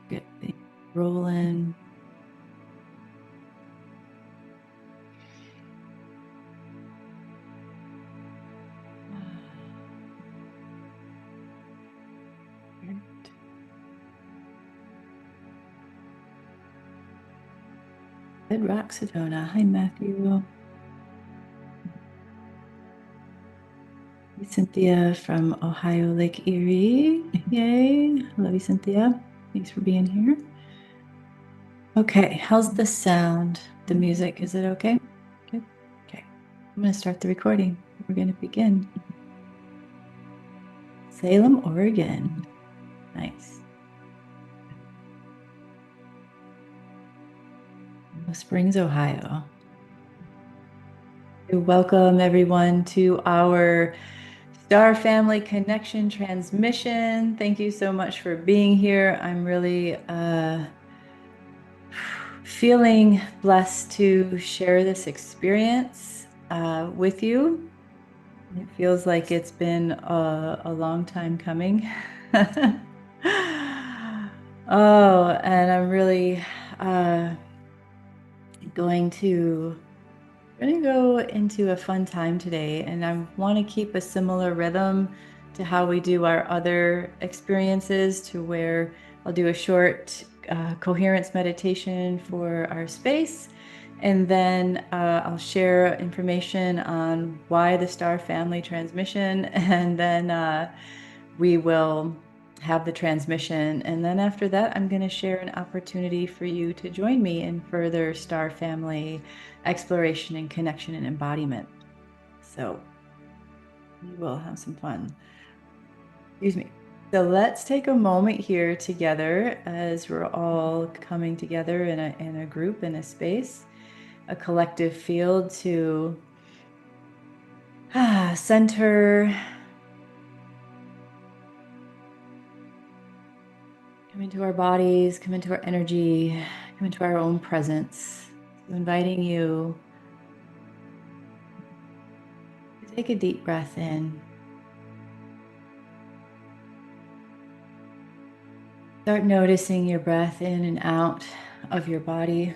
Get things rolling. Good rock, Sedona. Hi, Matthew. Cynthia from Ohio, Lake Erie. Yay. Love you, Cynthia. Thanks for being here. Okay, how's the sound? The music, is it okay? Good. Okay. I'm going to start the recording. We're going to begin. Salem, Oregon. Nice. Springs, Ohio. Welcome everyone to our Star Family Connection transmission. Thank you so much for being here. I'm really feeling blessed to share this experience with you. It feels like it's been a long time coming. Oh, and I'm really going to go into a fun time today, and I want to keep a similar rhythm to how we do our other experiences, to where I'll do a short coherence meditation for our space, and then I'll share information on why the Star Family transmission, and then we will have the transmission. And then after that, I'm going to share an opportunity for you to join me in further Star Family exploration and connection and embodiment. So we will have some fun. Excuse me. So let's take a moment here together as we're all coming together in a group, in a space, a collective field, to center, come into our bodies, come into our energy, come into our own presence. So inviting you to take a deep breath in. Start noticing your breath in and out of your body.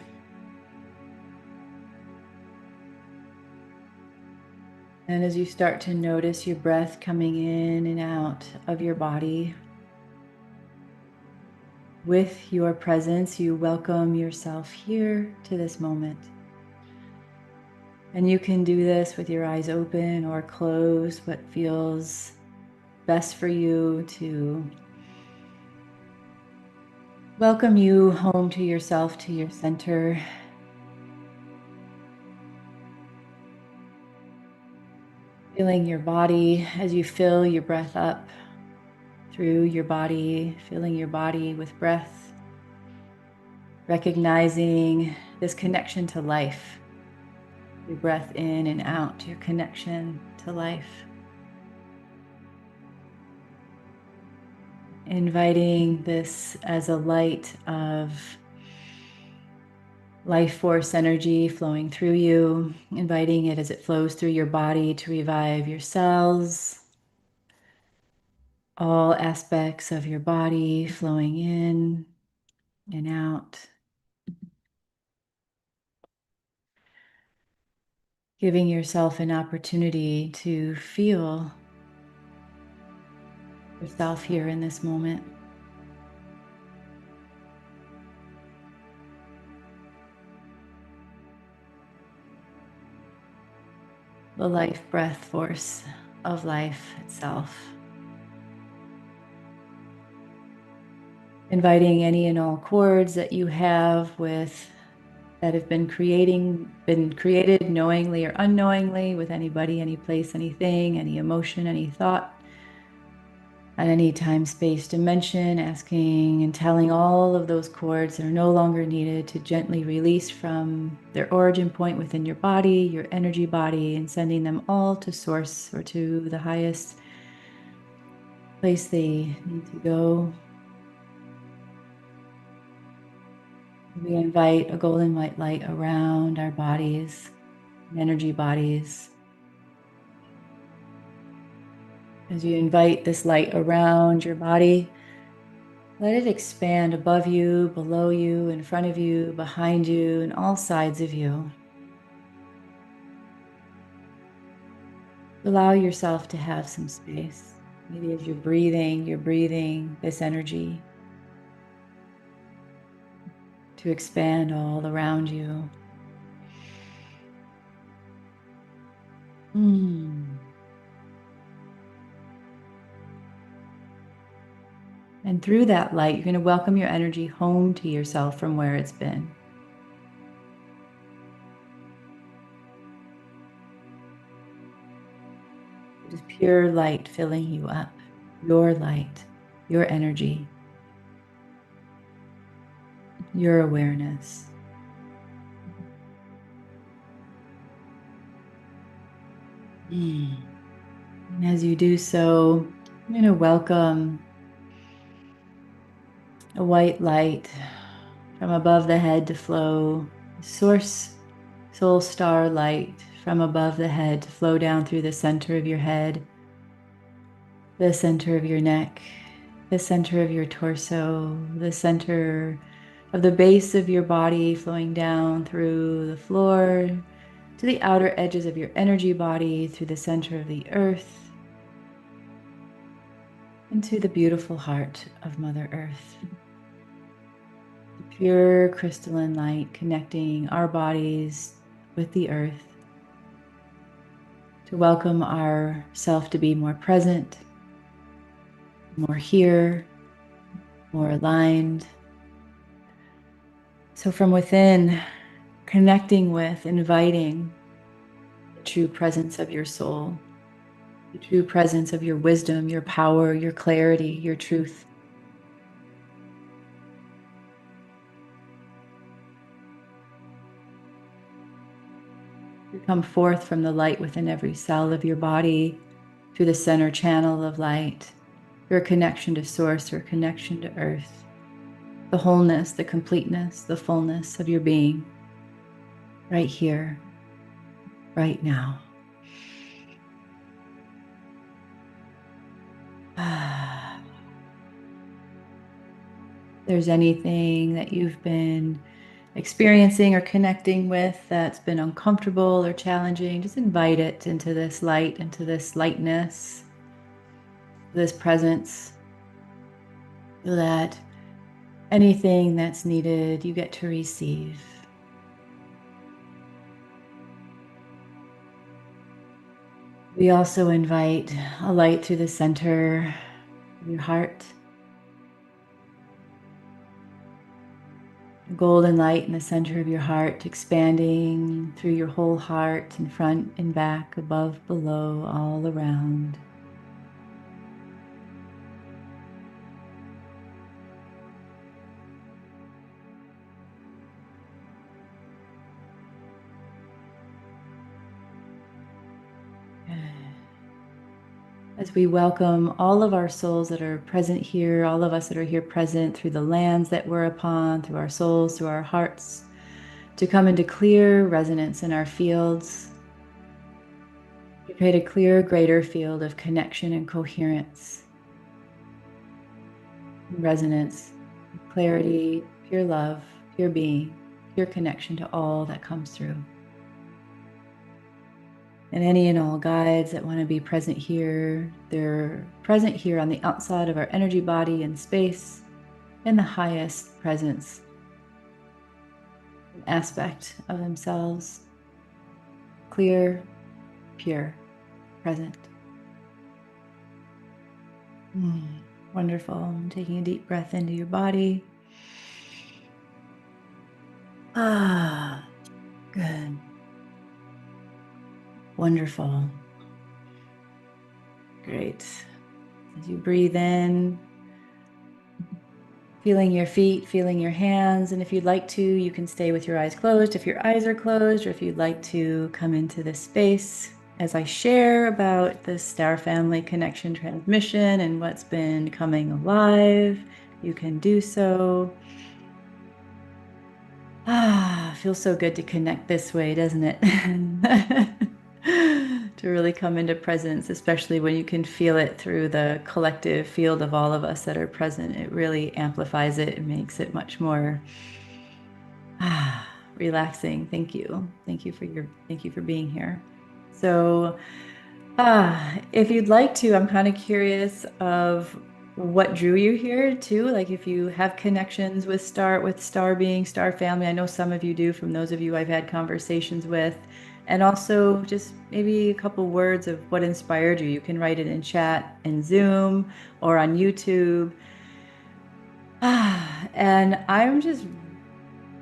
And as you start to notice your breath coming in and out of your body, with your presence, you welcome yourself here to this moment. And you can do this with your eyes open or closed, what feels best for you to welcome you home to yourself, to your center. Feeling your body as you fill your breath up through your body, filling your body with breath, recognizing this connection to life, your breath in and out, your connection to life. Inviting this as a light of life force energy flowing through you, inviting it as it flows through your body to revive your cells, all aspects of your body flowing in and out. Giving yourself an opportunity to feel yourself here in this moment. The life breath force of life itself. Inviting any and all cords that you have that have been created knowingly or unknowingly with anybody, any place, anything, any emotion, any thought, at any time, space, dimension, asking and telling all of those cords that are no longer needed to gently release from their origin point within your body, your energy body, and sending them all to source or to the highest place they need to go. We invite a golden white light around our bodies, energy bodies. As you invite this light around your body, let it expand above you, below you, in front of you, behind you, and all sides of you. Allow yourself to have some space. Maybe as you're breathing this energy to expand all around you. And through that light, you're going to welcome your energy home to yourself from where it's been. Just pure light filling you up. Your light, your energy, your awareness. And as you do so, I'm going to welcome a white light from above the head to flow, source soul star light from above the head to flow down through the center of your head, the center of your neck, the center of your torso, the center of the base of your body, flowing down through the floor to the outer edges of your energy body, through the center of the earth, into the beautiful heart of Mother Earth. The pure crystalline light connecting our bodies with the earth, to welcome ourself to be more present, more here, more aligned. So from within, connecting with, inviting the true presence of your soul, the true presence of your wisdom, your power, your clarity, your truth. You come forth from the light within every cell of your body, through the center channel of light, your connection to source, your connection to earth, the wholeness, the completeness, the fullness of your being, right here, right now. There's anything that you've been experiencing or connecting with that's been uncomfortable or challenging, just invite it into this light, into this lightness, this presence, so that anything that's needed, you get to receive. We also invite a light through the center of your heart, a golden light in the center of your heart, expanding through your whole heart, in front and back, above, below, all around. As we welcome all of our souls that are present here, all of us that are here present through the lands that we're upon, through our souls, through our hearts, to come into clear resonance in our fields, to create a clear, greater field of connection and coherence, resonance, clarity, pure love, pure being, pure connection to all that comes through. And any and all guides that want to be present here, they're present here on the outside of our energy body and space, in the highest presence, an aspect of themselves, clear, pure, present. Wonderful. Taking a deep breath into your body. Good. Wonderful. Great. As you breathe in, feeling your feet, feeling your hands, and if you'd like to, you can stay with your eyes closed if your eyes are closed, or if you'd like to come into this space as I share about the Star Family Connection transmission and what's been coming alive, you can do so. Feels so good to connect this way, doesn't it? to really come into presence, especially when you can feel it through the collective field of all of us that are present. It really amplifies it and makes it much more relaxing. Thank you. Thank you for being here. So if you'd like to, I'm kind of curious of what drew you here too. Like if you have connections with star being, star family. I know some of you do from those of you I've had conversations with. And also just maybe a couple words of what inspired you. You can write it in chat in Zoom or on YouTube. And I'm just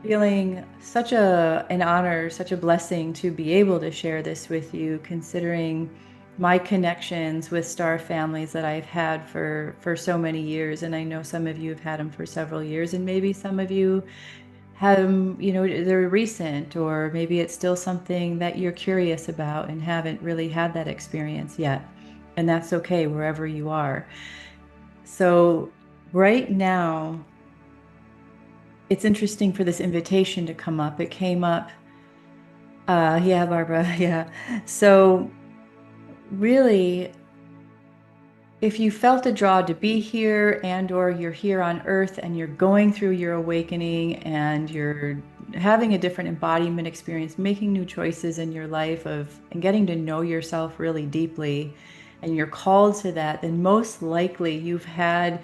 feeling such an honor, such a blessing to be able to share this with you, considering my connections with star families that I've had for so many years. And I know some of you have had them for several years, and maybe some of you have them, they're recent, or maybe it's still something that you're curious about and haven't really had that experience yet. And that's okay, wherever you are. So right now, it's interesting for this invitation to come up. It came up. Yeah, Barbara. Yeah. So really, if you felt a draw to be here or you're here on earth and you're going through your awakening and you're having a different embodiment experience, making new choices in your life and getting to know yourself really deeply, and you're called to that, then most likely you've had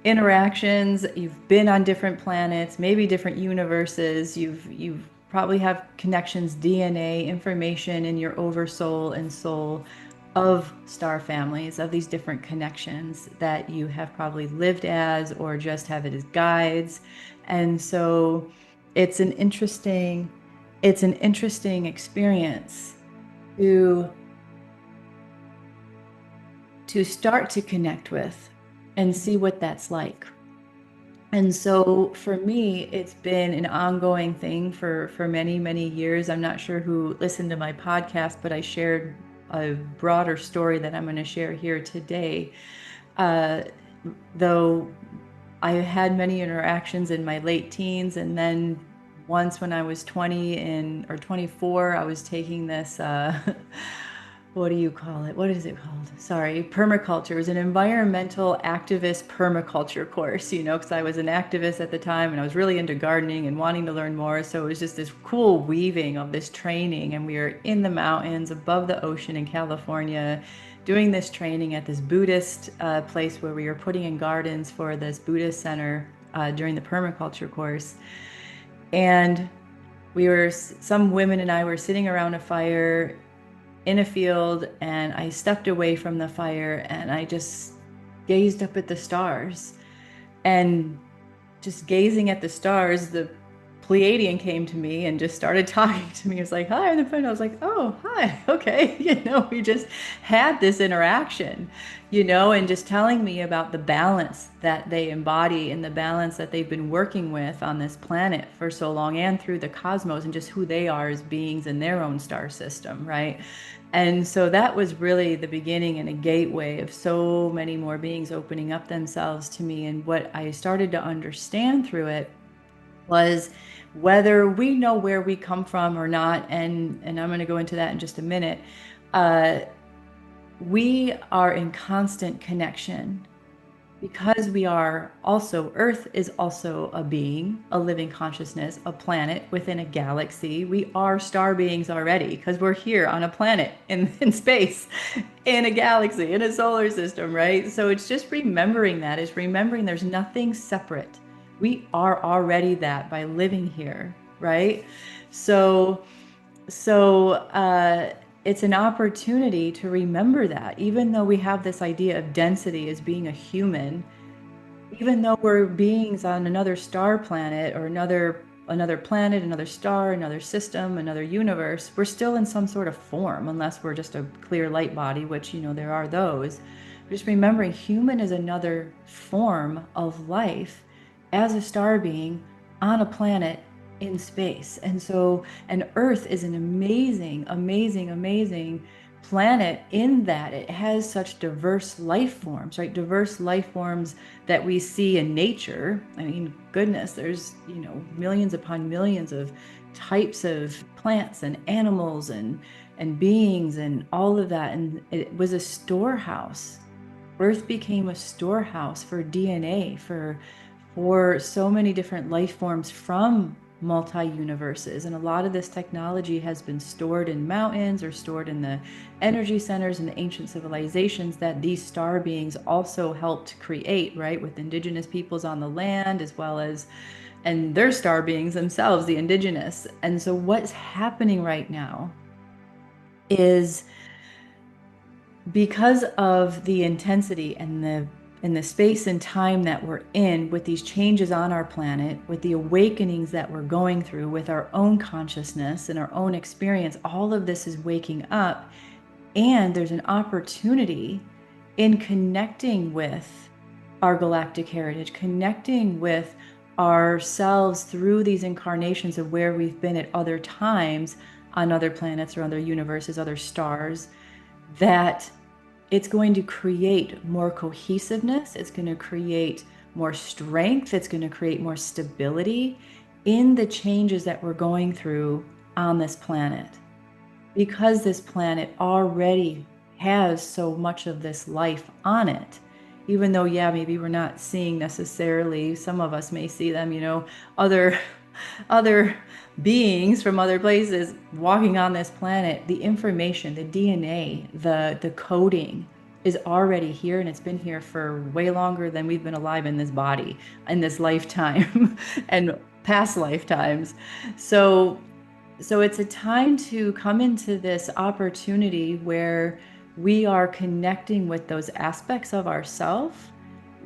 interactions, you've been on different planets, maybe different universes, you've probably have connections, DNA, information in your oversoul and soul of star families, of these different connections that you have probably lived as or just have it as guides. And so it's an interesting experience to start to connect with and see what that's like. And so for me, it's been an ongoing thing for many, many years. I'm not sure who listened to my podcast, but I shared a broader story that I'm going to share here today. Though I had many interactions in my late teens, and then once when I was 20 or 24, I was taking this what do you call it? What is it called? Sorry, permaculture. It was an environmental activist permaculture course, because I was an activist at the time and I was really into gardening and wanting to learn more. So it was just this cool weaving of this training. And we were in the mountains above the ocean in California doing this training at this Buddhist place where we were putting in gardens for this Buddhist center during the permaculture course. And some women and I were sitting around a fire in a field, and I stepped away from the fire and I just gazed up at the stars. And just gazing at the stars, the Pleiadian came to me and just started talking to me. He was like, "Hi," on the phone. I was like, "Oh, hi. Okay." We just had this interaction, and just telling me about the balance that they embody and the balance that they've been working with on this planet for so long and through the cosmos, and just who they are as beings in their own star system, right? And so that was really the beginning and a gateway of so many more beings opening up themselves to me. And what I started to understand through it was, whether we know where we come from or not, and I'm going to go into that in just a minute, we are in constant connection, because we are also, Earth is also a being, a living consciousness, a planet within a galaxy. We are star beings already, because we're here on a planet in space, in a galaxy, in a solar system, right? So it's just remembering that, is remembering there's nothing separate. We are already that by living here, right? So it's an opportunity to remember that, even though we have this idea of density as being a human, even though we're beings on another star planet or another planet, another star, another system, another universe, we're still in some sort of form, unless we're just a clear light body, which, there are those. Just remembering human is another form of life as a star being on a planet in space. And Earth is an amazing, amazing, amazing planet in that it has such diverse life forms, right? Diverse life forms that we see in nature. I mean, goodness, there's, millions upon millions of types of plants and animals and and beings and all of that. And it was a storehouse. Earth became a storehouse for DNA, for so many different life forms from multi-universes. And a lot of this technology has been stored in mountains or stored in the energy centers in the ancient civilizations that these star beings also helped create, right? With indigenous peoples on the land, as well as, and their star beings themselves, the indigenous. And so what's happening right now is, because of the intensity and the space and time that we're in, with these changes on our planet, with the awakenings that we're going through, with our own consciousness and our own experience, all of this is waking up. And there's an opportunity in connecting with our galactic heritage, connecting with ourselves through these incarnations of where we've been at other times on other planets or other universes, other stars, that it's going to create more cohesiveness. It's going to create more strength. It's going to create more stability in the changes that we're going through on this planet. Because this planet already has so much of this life on it, even though, yeah, maybe we're not seeing necessarily, some of us may see them, other beings from other places walking on this planet. The information, the DNA, the coding is already here, and it's been here for way longer than we've been alive in this body, in this lifetime, and past lifetimes. So it's a time to come into this opportunity where we are connecting with those aspects of ourself.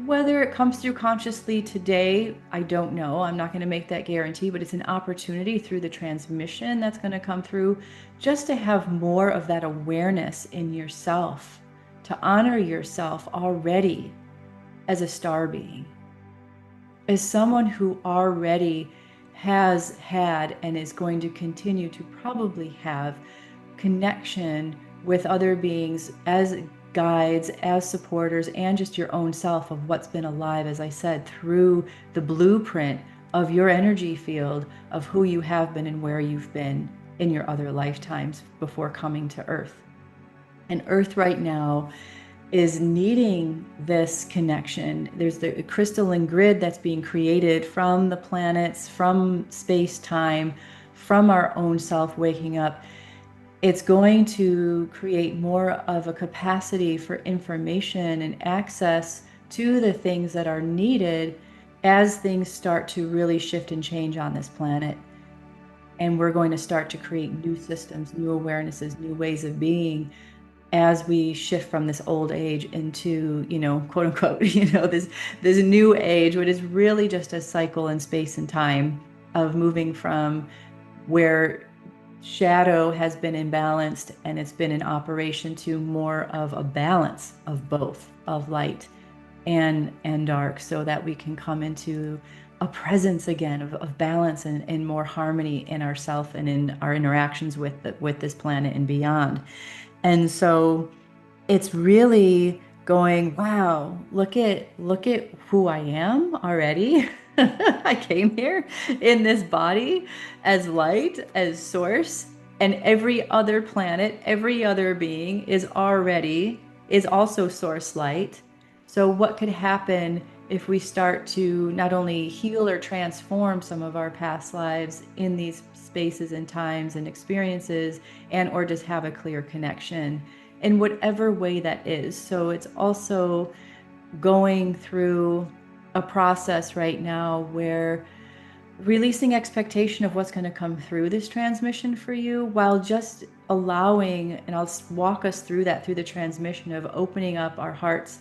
Whether it comes through consciously today, I don't know. I'm not going to make that guarantee, but it's an opportunity through the transmission that's going to come through, just to have more of that awareness in yourself, to honor yourself already as a star being, as someone who already has had and is going to continue to probably have connection with other beings as guides, as supporters, and just your own self of what's been alive, as I said, through the blueprint of your energy field of who you have been and where you've been in your other lifetimes before coming to Earth. And Earth right now is needing this connection. There's the crystalline grid that's being created from the planets, from space-time, from our own self waking up. It's going to create more of a capacity for information and access to the things that are needed as things start to really shift and change on this planet. And we're going to start to create new systems, new awarenesses, new ways of being, as we shift from this old age into, quote unquote, this new age, which is really just a cycle in space and time of moving from where shadow has been imbalanced and it's been in operation to more of a balance of both, of light and dark, so that we can come into a presence again of balance and more harmony in ourself and in our interactions with this planet and beyond. And so it's really going, wow, look at who I am already. I came here in this body as light, as source, and every other planet, every other being is also source light. So what could happen if we start to not only heal or transform some of our past lives in these spaces and times and experiences, and or just have a clear connection in whatever way that is. So it's also going through a process right now where releasing expectation of what's going to come through this transmission for you, while just allowing, and I'll walk us through that through the transmission of opening up our hearts,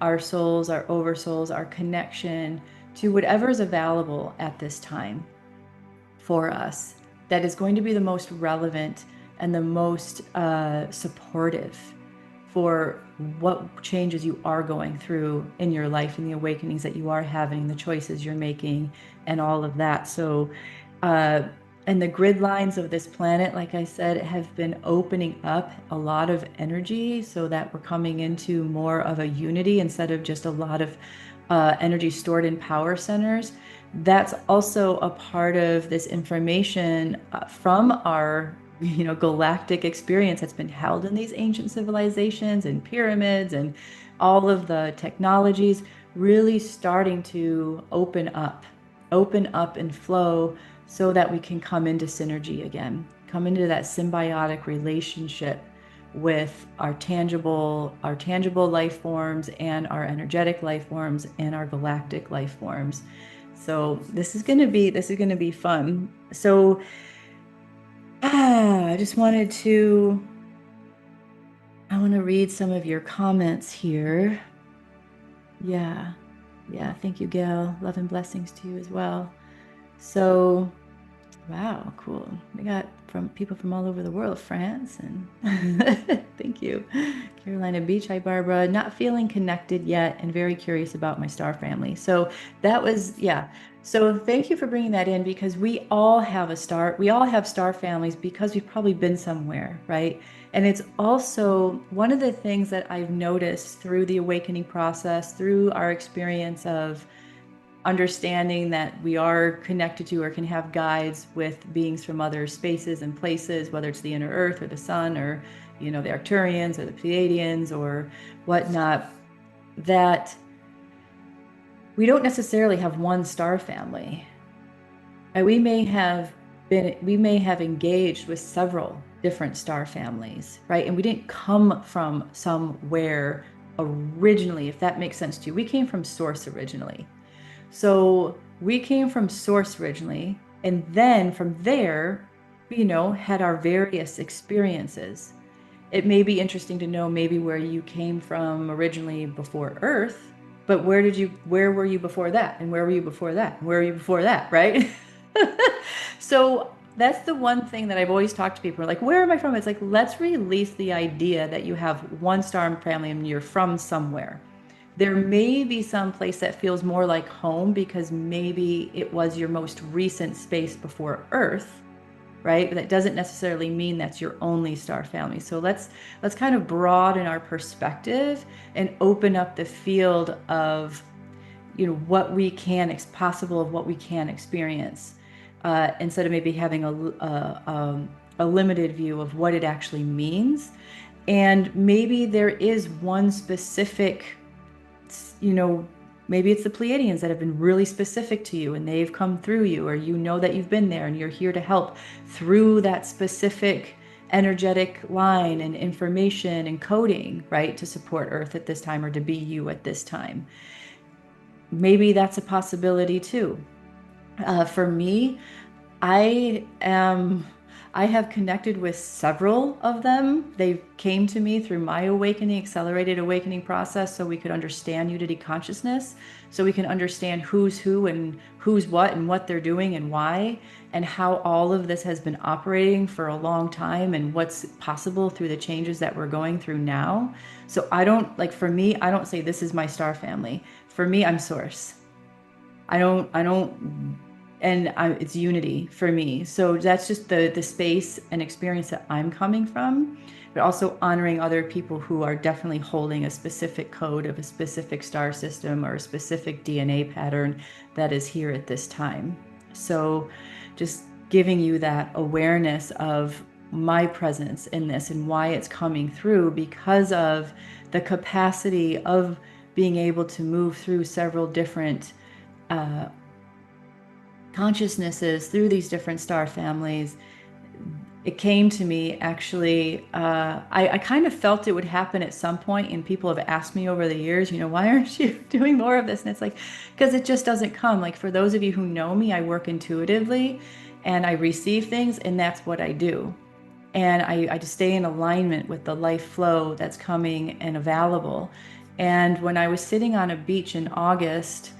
our souls, our oversouls, our connection to whatever is available at this time for us, that is going to be the most relevant and the most supportive for what changes you are going through in your life and the awakenings that you are having, the choices you're making, and all of that. So, and the grid lines of this planet, like I said, have been opening up a lot of energy so that we're coming into more of a unity instead of just a lot of energy stored in power centers. That's also a part of this information from our galactic experience that's been held in these ancient civilizations and pyramids and all of the technologies really starting to open up and flow so that we can come into synergy again, come into that symbiotic relationship with our tangible life forms and our energetic life forms and our galactic life forms. So this is going to be fun. So I just I want to read some of your comments here. Yeah. Yeah, thank you, Gail. Love and blessings to you as well. So wow, cool. We got from people from all over the world, France, and thank you. Carolina Beach. Hi, Barbara. Not feeling connected yet and very curious about my star family. So that was, yeah. So thank you for bringing that in because we all have star families because we've probably been somewhere, right? And it's also one of the things that I've noticed through the awakening process, through our experience of understanding that we are connected to or can have guides with beings from other spaces and places, whether it's the inner earth or the sun or, the Arcturians or the Pleiadians or whatnot, that we don't necessarily have one star family. And we may have engaged with several different star families, right? And we didn't come from somewhere originally, if that makes sense to you. We came from source originally. So we came from source originally, and then from there, had our various experiences. It may be interesting to know maybe where you came from originally before Earth, but where were you before that? And where were you before that? And where were you before that, right? So that's the one thing that I've always talked to people like, where am I from? It's like, let's release the idea that you have one star family and you're from somewhere. There may be some place that feels more like home because maybe it was your most recent space before Earth, right? But that doesn't necessarily mean that's your only star family. So let's kind of broaden our perspective and open up the field of what we can possible of what we can experience, instead of maybe having a limited view of what it actually means. And maybe there is one specific, maybe it's the Pleiadians that have been really specific to you and they've come through you, or that you've been there and you're here to help through that specific energetic line and information and coding, right, to support Earth at this time or to be you at this time. Maybe that's a possibility too. For me, I am I have connected with several of them. They came to me through my accelerated awakening process so we could understand unity consciousness, so we can understand who's who and who's what and what they're doing and why, and how all of this has been operating for a long time and what's possible through the changes that we're going through now. So for me, I don't say this is my star family. For me, I'm source. It's unity for me. So that's just the space and experience that I'm coming from, but also honoring other people who are definitely holding a specific code of a specific star system or a specific DNA pattern that is here at this time. So just giving you that awareness of my presence in this and why it's coming through, because of the capacity of being able to move through several different consciousnesses through these different star families. It came to me actually, I kind of felt it would happen at some point, and people have asked me over the years, why aren't you doing more of this? And it's like, because it just doesn't come. Like, for those of you who know me, I work intuitively and I receive things, and that's what I do. And I just stay in alignment with the life flow that's coming and available. And when I was sitting on a beach in August,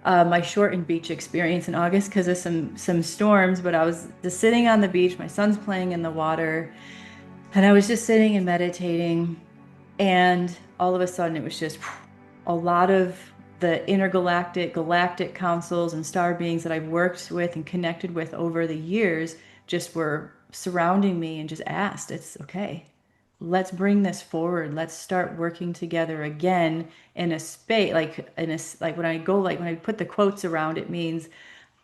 my shortened beach experience in August because of some storms, but I was just sitting on the beach, my son's playing in the water, and I was just sitting and meditating, and all of a sudden it was just a lot of the intergalactic, galactic councils and star beings that I've worked with and connected with over the years just were surrounding me and just asked, it's okay. Let's bring this forward. Let's start working together again in a space, like when I put the quotes around it, means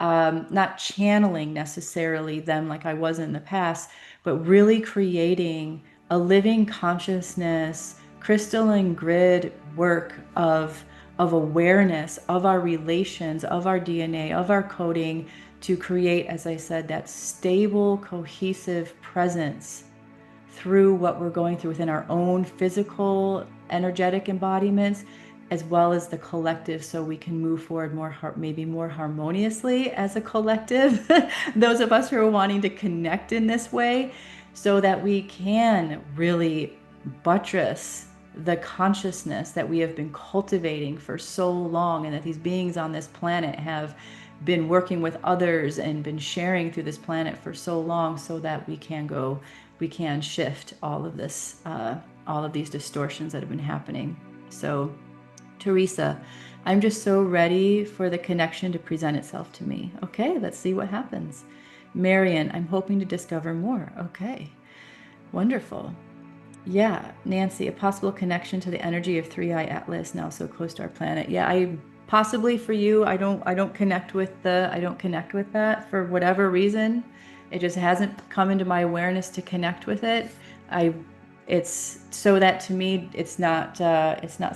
not channeling necessarily them like I was in the past, but really creating a living consciousness, crystalline grid work of awareness of our relations, of our DNA, of our coding, to create, as I said, that stable, cohesive presence through what we're going through within our own physical, energetic embodiments, as well as the collective, so we can move forward maybe more harmoniously as a collective. Those of us who are wanting to connect in this way, so that we can really buttress the consciousness that we have been cultivating for so long, and that these beings on this planet have been working with others and been sharing through this planet for so long, so that we can shift all of this, all of these distortions that have been happening. So, Teresa, I'm just so ready for the connection to present itself to me. Okay, let's see what happens. Marion, I'm hoping to discover more. Okay, wonderful. Yeah, Nancy, a possible connection to the energy of Three Eye Atlas, now so close to our planet. Yeah, I possibly for you, I don't connect with that for whatever reason. It just hasn't come into my awareness to connect with it. I it's so that to me it's not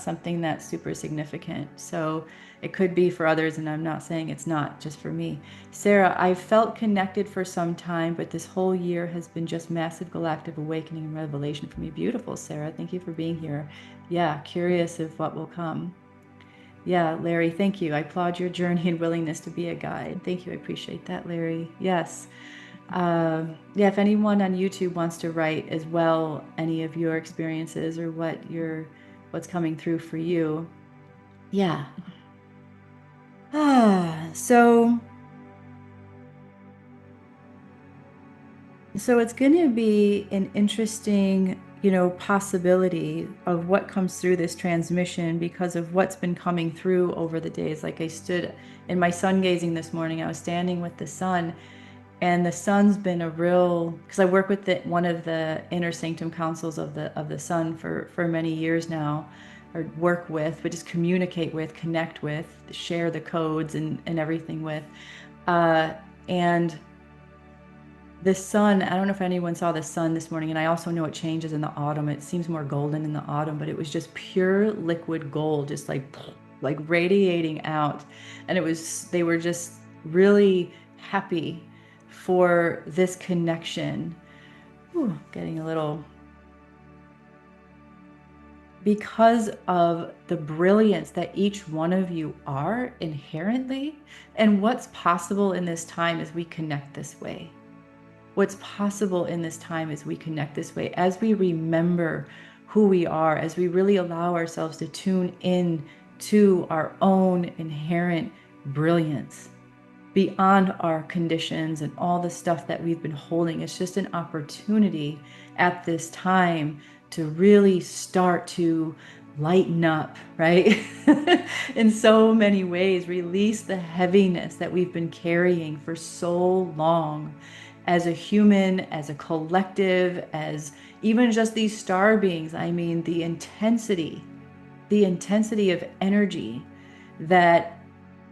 something that's super significant. So it could be for others, and I'm not saying it's not just for me. Sarah, I felt connected for some time, but this whole year has been just massive galactic awakening and revelation for me. Beautiful, Sarah. Thank you for being here. Yeah, curious of what will come. Yeah, Larry, thank you. I applaud your journey and willingness to be a guide. Thank you. I appreciate that, Larry. Yes. Yeah, if anyone on YouTube wants to write as well any of your experiences or what's coming through for you. Yeah. So it's going to be an interesting, possibility of what comes through this transmission because of what's been coming through over the days. Like, I stood in my sun gazing this morning, I was standing with the sun, and the sun's been a real, because I work with one of the inner sanctum councils of the sun for many years now, or work with, but just communicate with, connect with, share the codes and everything with. And the sun, I don't know if anyone saw the sun this morning, and I also know it changes in the autumn. It seems more golden in the autumn, but it was just pure liquid gold, just like radiating out. And they were just really happy for this connection. Ooh, getting a little, because of the brilliance that each one of you are inherently, and what's possible in this time as we connect this way. What's possible in this time as we connect this way, as we remember who we are, as we really allow ourselves to tune in to our own inherent brilliance beyond our conditions and all the stuff that we've been holding. It's just an opportunity at this time to really start to lighten up, right? In so many ways, release the heaviness that we've been carrying for so long as a human, as a collective, as even just these star beings. I mean, the intensity of energy that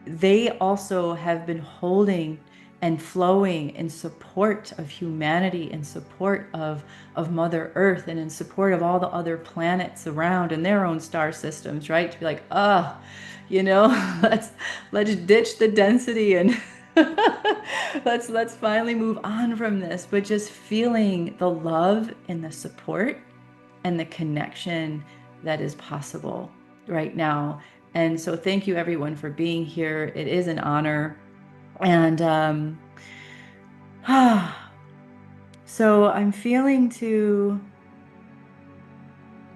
they also have been holding and flowing in support of humanity, in support of Mother Earth, and in support of all the other planets around and their own star systems, right? To be like, let's ditch the density and let's finally move on from this. But just feeling the love and the support and the connection that is possible right now. And so thank you everyone for being here. It is an honor. And so I'm feeling to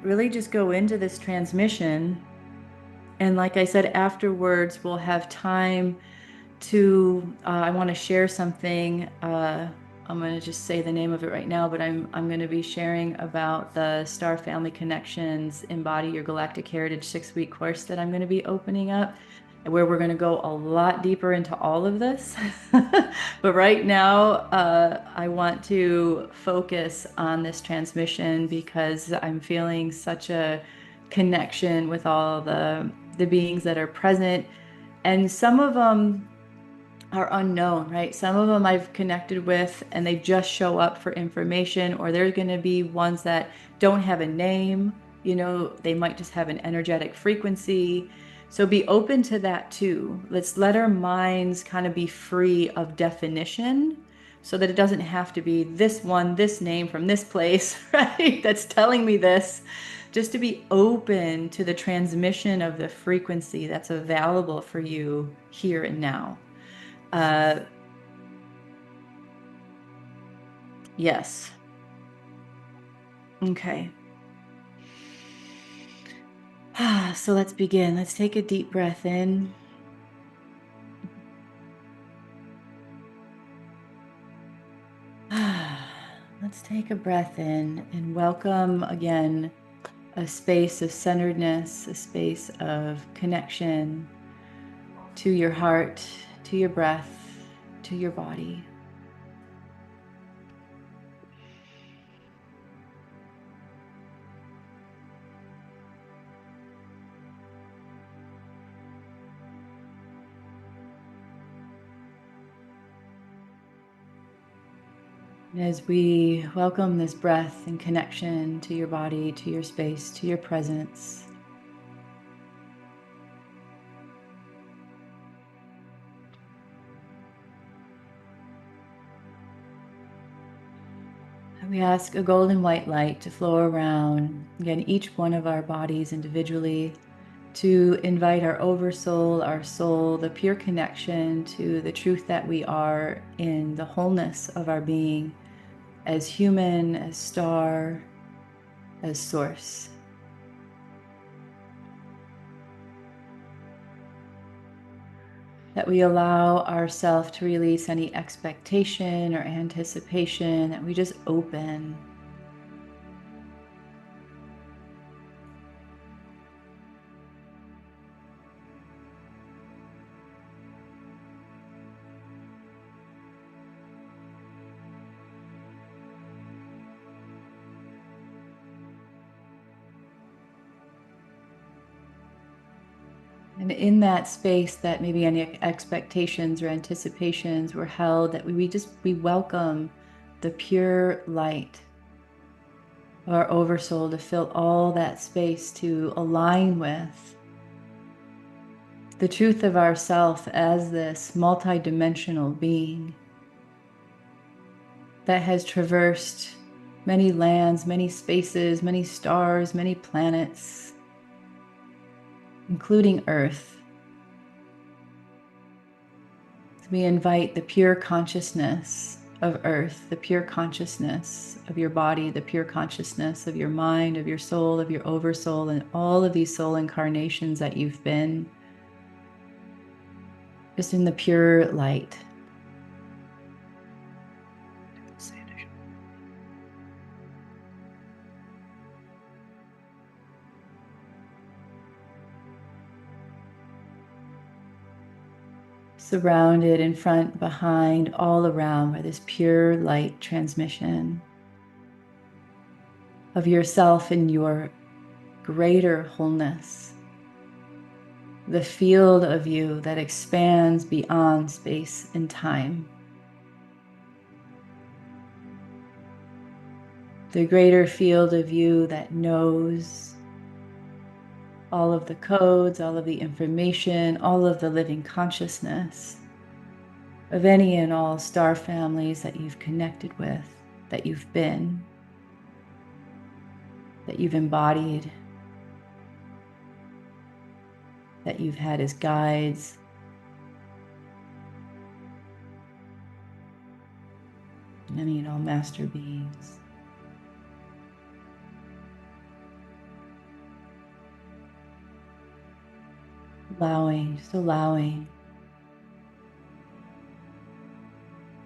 really just go into this transmission. And like I said, afterwards we'll have time to, I want to share something. I'm going to just say the name of it right now, but I'm going to be sharing about the Star Family Connections Embody Your Galactic Heritage 6-week course that I'm going to be opening up, where we're going to go a lot deeper into all of this. But right now, I want to focus on this transmission because I'm feeling such a connection with all the beings that are present. And some of them, are unknown, right? Some of them I've connected with and they just show up for information, or there's going to be ones that don't have a name, you know, they might just have an energetic frequency. So be open to that too. Let's let our minds kind of be free of definition so that it doesn't have to be this one, this name from this place, right? That's telling me this. Just to be open to the transmission of the frequency that's available for you here and now. Yes. Okay. So let's begin. Let's take a deep breath in. Let's take a breath in and welcome again a space of centeredness, a space of connection to your heart, to your breath, to your body. And as we welcome this breath and connection to your body, to your space, to your presence, we ask a golden white light to flow around, again, each one of our bodies individually, to invite our oversoul, our soul, the pure connection to the truth that we are in the wholeness of our being, as human, as star, as source. That we allow ourselves to release any expectation or anticipation, that we just open. And in that space that maybe any expectations or anticipations were held, that we welcome the pure light of our oversoul to fill all that space, to align with the truth of ourself as this multidimensional being that has traversed many lands, many spaces, many stars, many planets, including Earth. We invite the pure consciousness of Earth, the pure consciousness of your body, the pure consciousness of your mind, of your soul, of your oversoul, and all of these soul incarnations that you've been, just in the pure light. Surrounded in front, behind, all around by this pure light transmission of yourself in your greater wholeness, the field of you that expands beyond space and time, the greater field of you that knows all of the codes, all of the information, all of the living consciousness of any and all star families that you've connected with, that you've been, that you've embodied, that you've had as guides, any and all master beings. Allowing, just allowing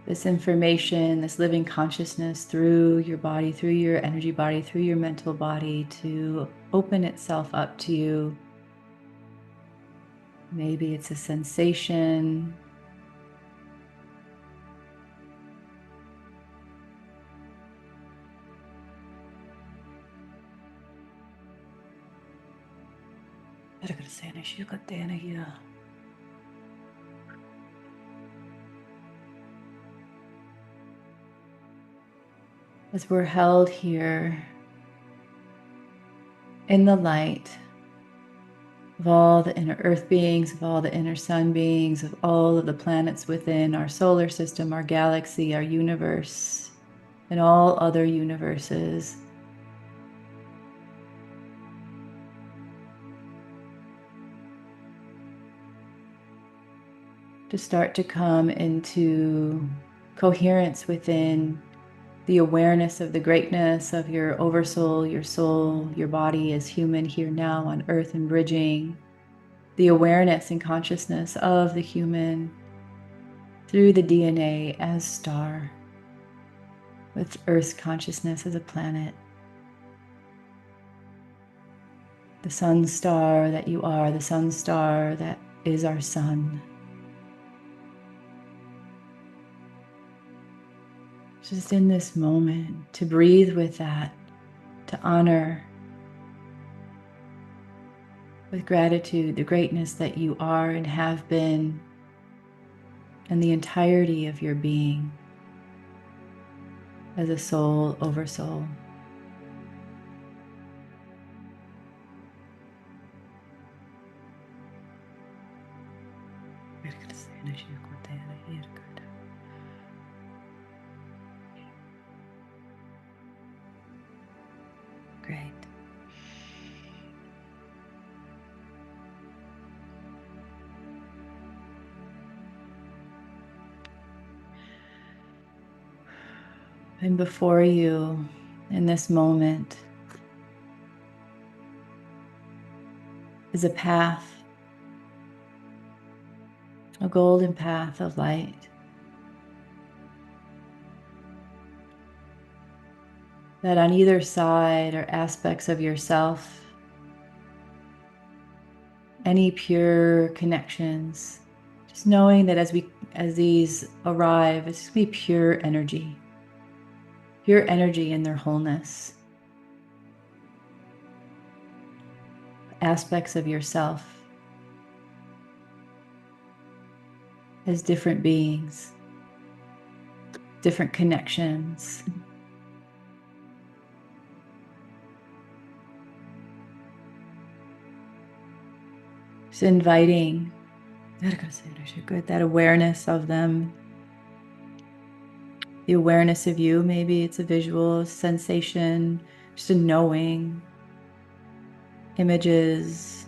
this information, this living consciousness through your body, through your energy body, through your mental body to open itself up to you. Maybe it's a sensation. as we're held here in the light of all the inner earth beings, of all the inner sun beings, of all of the planets within our solar system, our galaxy, our universe, and all other universes. To start to come into coherence within the awareness of the greatness of your oversoul, your soul, your body as human here now on earth, and bridging the awareness and consciousness of the human through the DNA as star, with Earth's consciousness as a planet. The sun star that you are, the sun star that is our sun. Just in this moment, to breathe with that, to honor with gratitude the greatness that you are and have been, and the entirety of your being as a soul over soul. Great. And before you, in this moment, is a path, a golden path of light. That on either side are aspects of yourself, any pure connections. Just knowing that as these arrive, it's just gonna be pure energy in their wholeness. Aspects of yourself as different beings, different connections. Just inviting that awareness of them, the awareness of you. Maybe it's a visual sensation, just a knowing, images,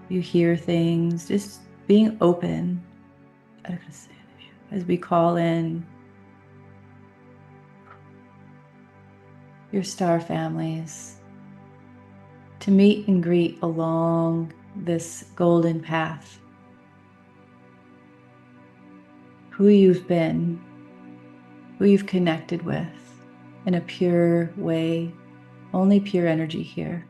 you hear things, just being open as we call in your star families to meet and greet along this golden path. Who you've been, who you've connected with in a pure way, only pure energy here.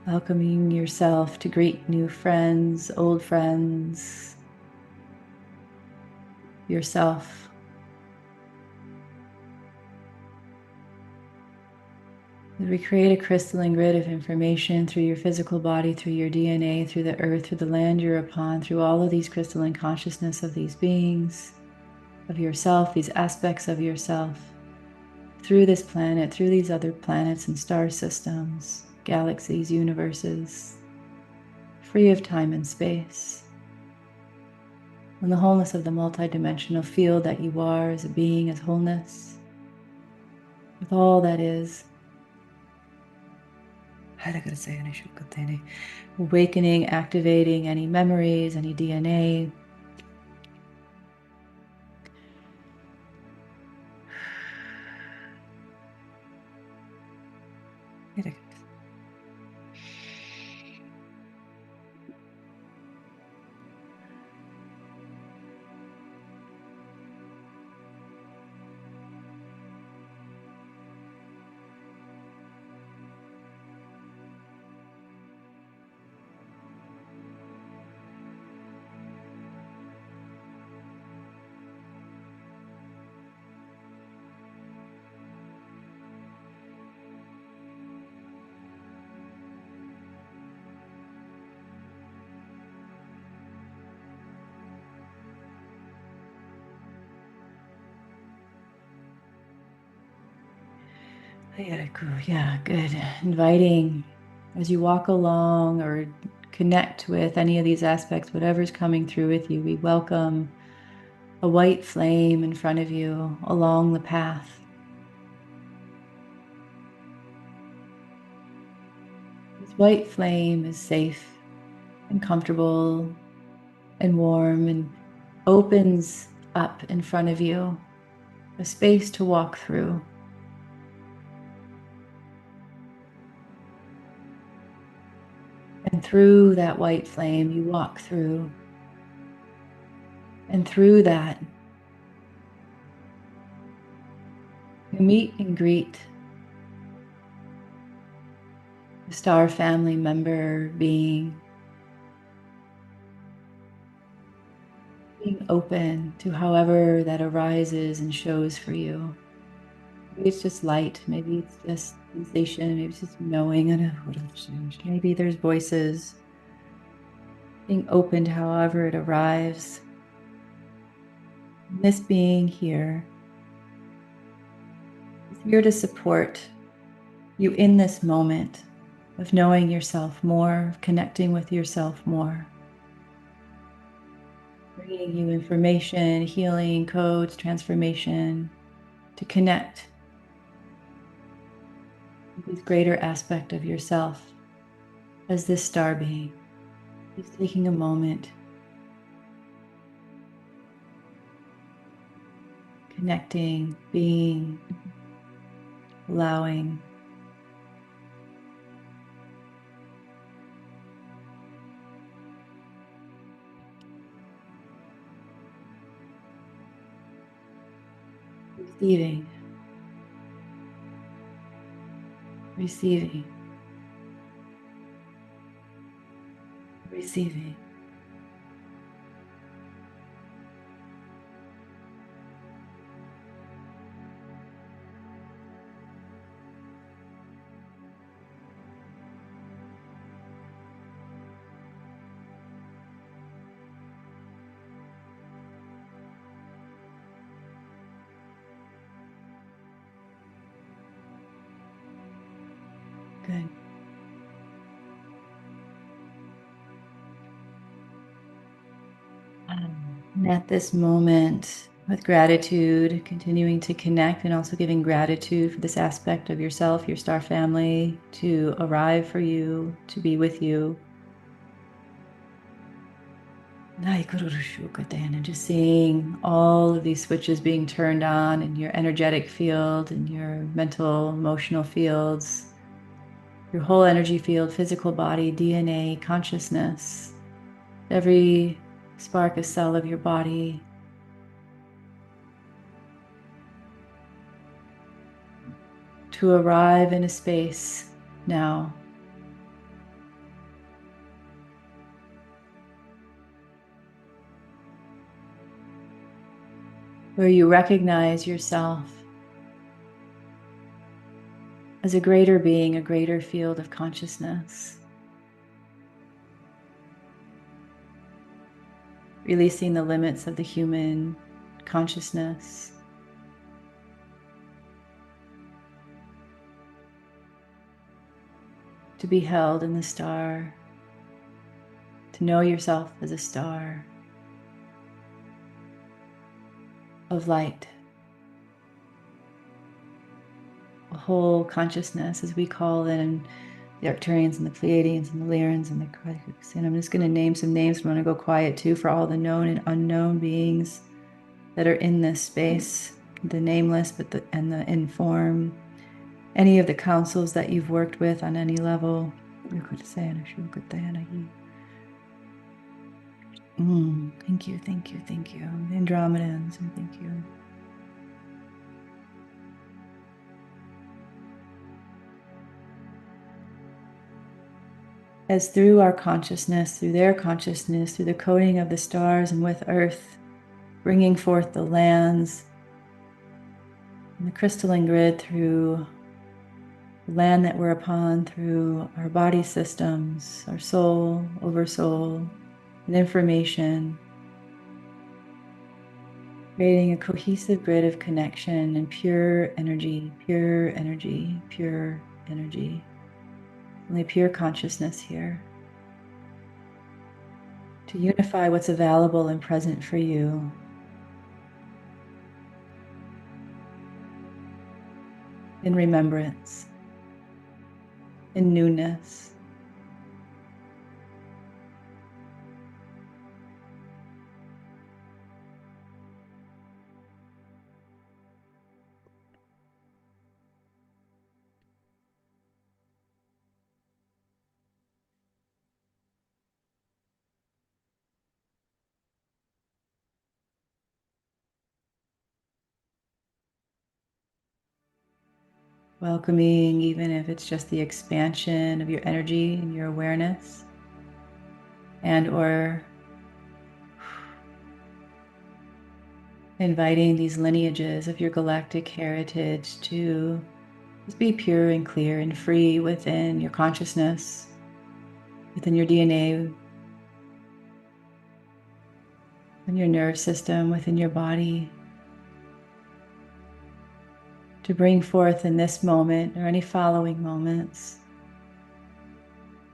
Welcoming yourself to greet new friends, old friends, yourself. We create a crystalline grid of information through your physical body, through your DNA, through the earth, through the land you're upon, through all of these crystalline consciousness of these beings, of yourself, these aspects of yourself, through this planet, through these other planets and star systems, galaxies, universes, free of time and space. And the wholeness of the multidimensional field that you are as a being, as wholeness, with all that is. Awakening, activating any memories, any DNA. Yeah, good. Inviting as you walk along or connect with any of these aspects, whatever's coming through with you, we welcome a white flame in front of you along the path. This white flame is safe and comfortable and warm and opens up in front of you a space to walk through. And through that white flame, you walk through. And through that, you meet and greet a star family member being open to however that arises and shows for you. Maybe it's just light, maybe it's just sensation, maybe it's just knowing, maybe there's voices. Being open to however it arrives. This being here is here to support you in this moment of knowing yourself more, of connecting with yourself more. Bringing you information, healing, codes, transformation to connect with this greater aspect of yourself as this star being. Just taking a moment, connecting, being, allowing. Receiving, receiving, receiving. Good. And at this moment, with gratitude, continuing to connect and also giving gratitude for this aspect of yourself, your star family, to arrive for you, to be with you. And just seeing all of these switches being turned on in your energetic field, in your mental, emotional fields, your whole energy field, physical body, DNA, consciousness, every spark, a cell of your body. To arrive in a space now where you recognize yourself as a greater being, a greater field of consciousness. Releasing the limits of the human consciousness. To be held in the star. To know yourself as a star of light. A whole consciousness, as we call it, and the Arcturians and the Pleiadians and the Lyrians and the Critics. And I'm just going to name some names. I'm going to go quiet too for all the known and unknown beings that are in this space, the nameless, and the informed. Any of the councils that you've worked with on any level. Thank you, thank you, thank you. Andromedans, and thank you. As through our consciousness, through their consciousness, through the coding of the stars and with Earth, bringing forth the lands and the crystalline grid through the land that we're upon, through our body systems, our soul, oversoul, and information. creating a cohesive grid of connection and pure energy, pure energy, pure energy. Only pure consciousness here. To unify what's available and present for you. In remembrance, in newness. Welcoming, even if it's just the expansion of your energy and your awareness, and or inviting these lineages of your galactic heritage to just be pure and clear and free within your consciousness, within your DNA, within your nerve system, within your body, to bring forth in this moment or any following moments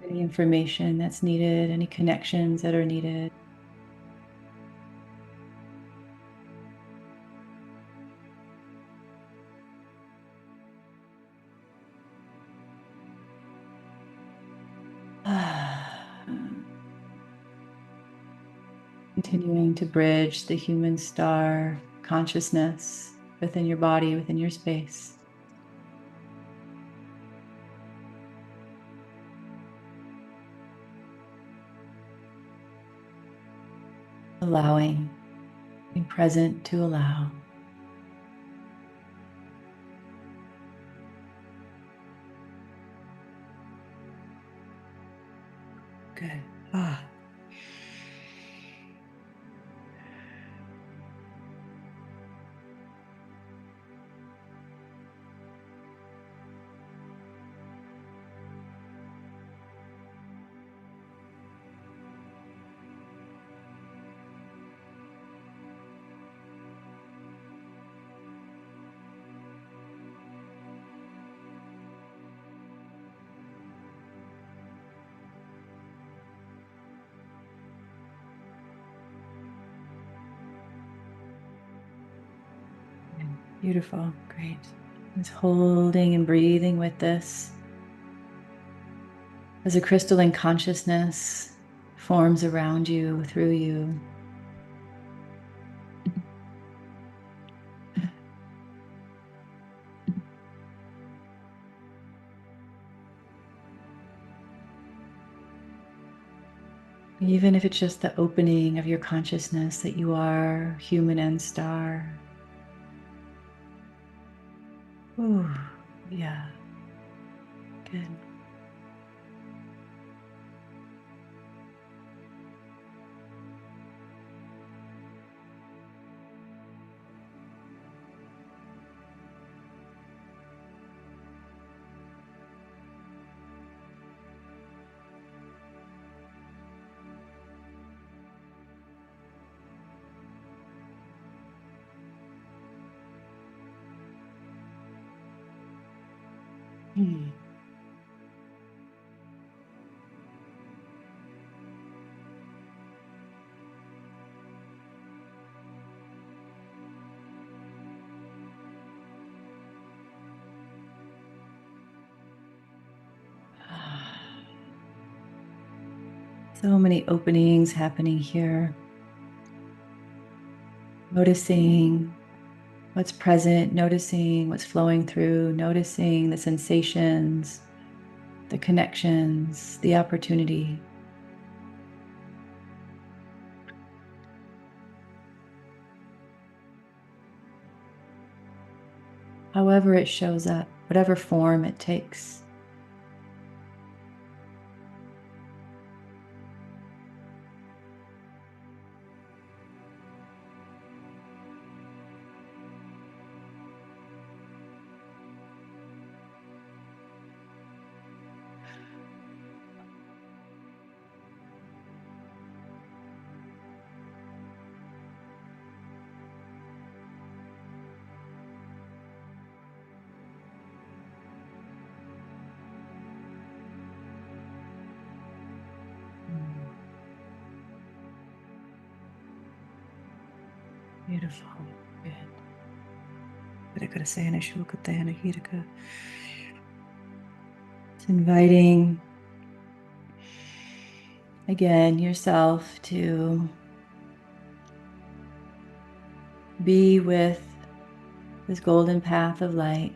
any information that's needed, any connections that are needed. Continuing to bridge the human star consciousness within your body, within your space. Allowing, being present to allow. Good. Beautiful. Great. Just holding and breathing with this as a crystalline consciousness forms around you, through you. Even if it's just the opening of your consciousness that you are human and star. Ooh, yeah. Good. Hmm. So many openings happening here. Noticing what's present, noticing what's flowing through, noticing the sensations, the connections, the opportunity. However it shows up, whatever form it takes. Beautiful. Good. It's inviting again yourself to be with this golden path of light,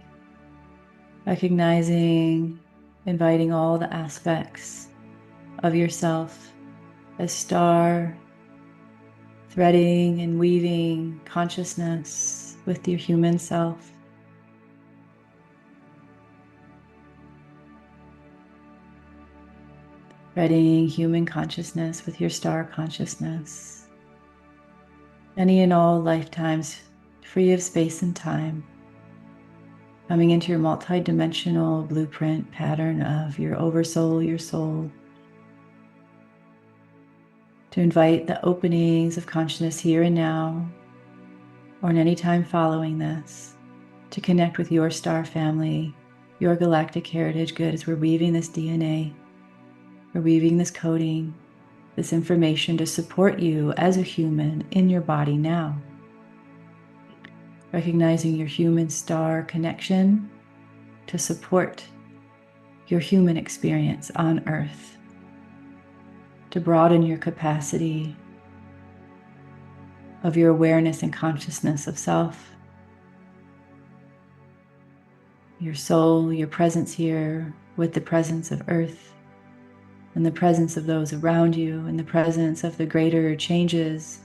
recognizing, inviting all the aspects of yourself as star, threading and weaving consciousness with your human self. Threading human consciousness with your star consciousness. Any and all lifetimes free of space and time. Coming into your multi-dimensional blueprint pattern of your oversoul, your soul. To invite the openings of consciousness here and now, or in any time following this, to connect with your star family, your galactic heritage good as we're weaving this DNA, we're weaving this coding, this information to support you as a human in your body now. Recognizing your human star connection to support your human experience on Earth, to broaden your capacity of your awareness and consciousness of self, your soul, your presence here with the presence of Earth, and the presence of those around you, and the presence of the greater changes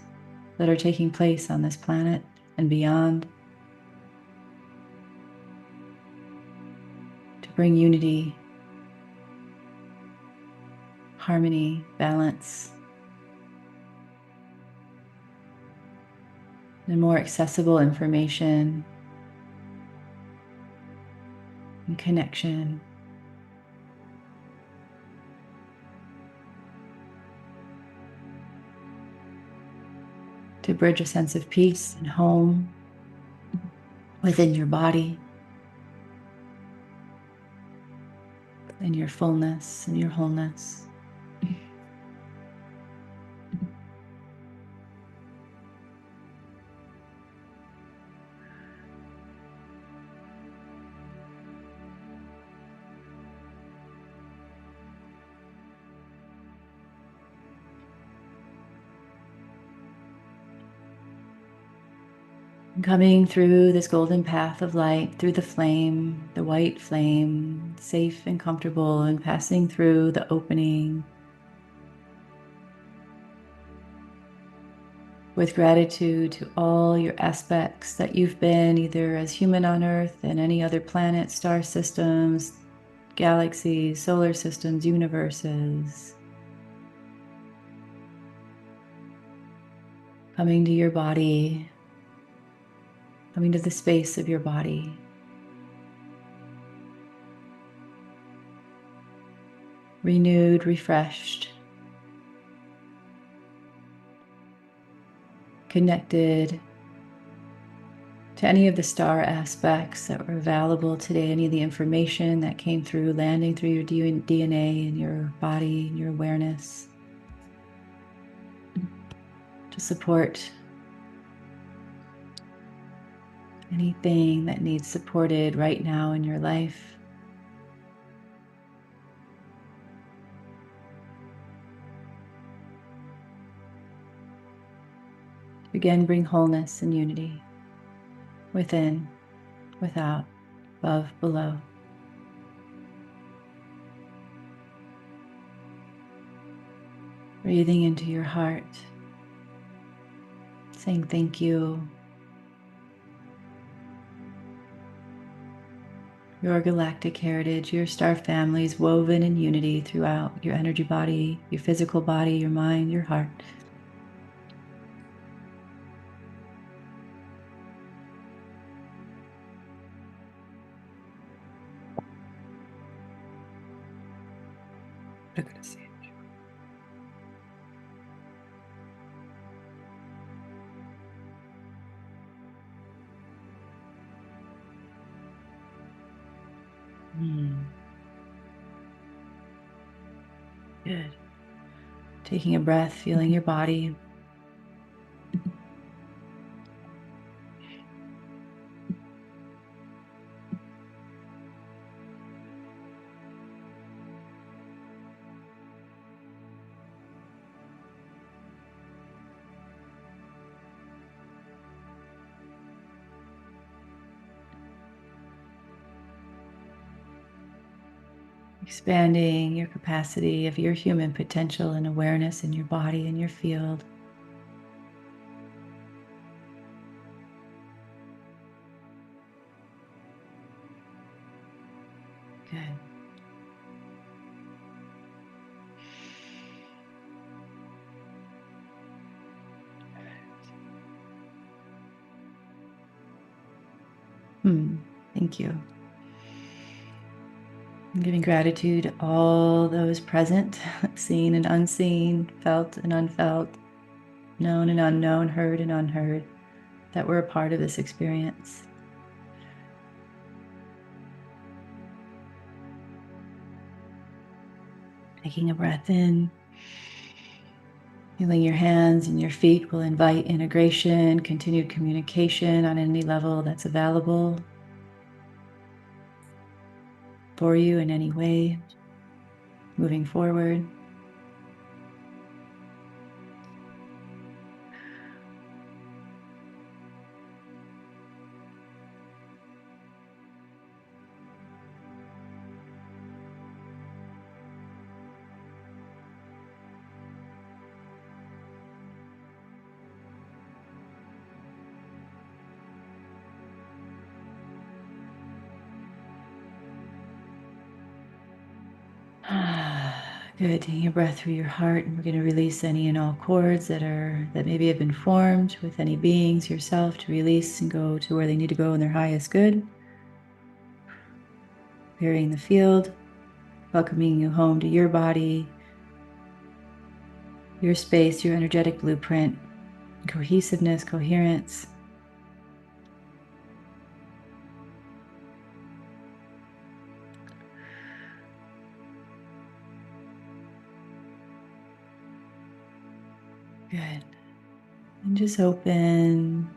that are taking place on this planet and beyond, to bring unity, harmony, balance, and more accessible information and connection. To bridge a sense of peace and home within your body, in your fullness and your wholeness. Coming through this golden path of light, through the flame, the white flame, safe and comfortable, and passing through the opening with gratitude to all your aspects that you've been, either as human on Earth and any other planets, star systems, galaxies, solar systems, universes. Coming to your body, coming to the space of your body. Renewed, refreshed, connected to any of the star aspects that were available today, any of the information that came through, landing through your DNA and your body and your awareness, to support anything that needs supported right now in your life. Again, bring wholeness and unity within, without, above, below. Breathing into your heart, saying thank you. Your galactic heritage, your star family is woven in unity throughout your energy body, your physical body, your mind, your heart. Look at us. Good. Taking a breath, feeling your body. expanding your capacity of your human potential and awareness in your body and your field. Good. Thank you. I'm giving gratitude to all those present, seen and unseen, felt and unfelt, known and unknown, heard and unheard, that were a part of this experience. Taking a breath in, feeling your hands and your feet will invite integration, continued communication on any level that's available for you in any way, moving forward. Good. Taking a breath through your heart, and we're going to release any and all cords that maybe have been formed with any beings, yourself, to release and go to where they need to go in their highest good. Clearing the field, welcoming you home to your body, your space, your energetic blueprint, cohesiveness, coherence. Good. And just open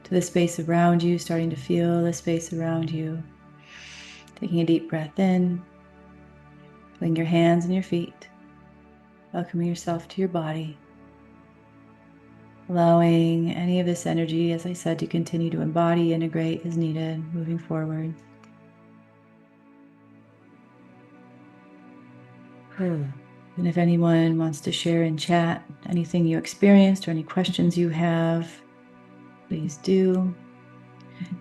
to the space around you, starting to feel the space around you. Taking a deep breath in, feeling your hands and your feet, welcoming yourself to your body. Allowing any of this energy, as I said, to continue to embody, integrate as needed, moving forward. And if anyone wants to share in chat anything you experienced or any questions you have, please do.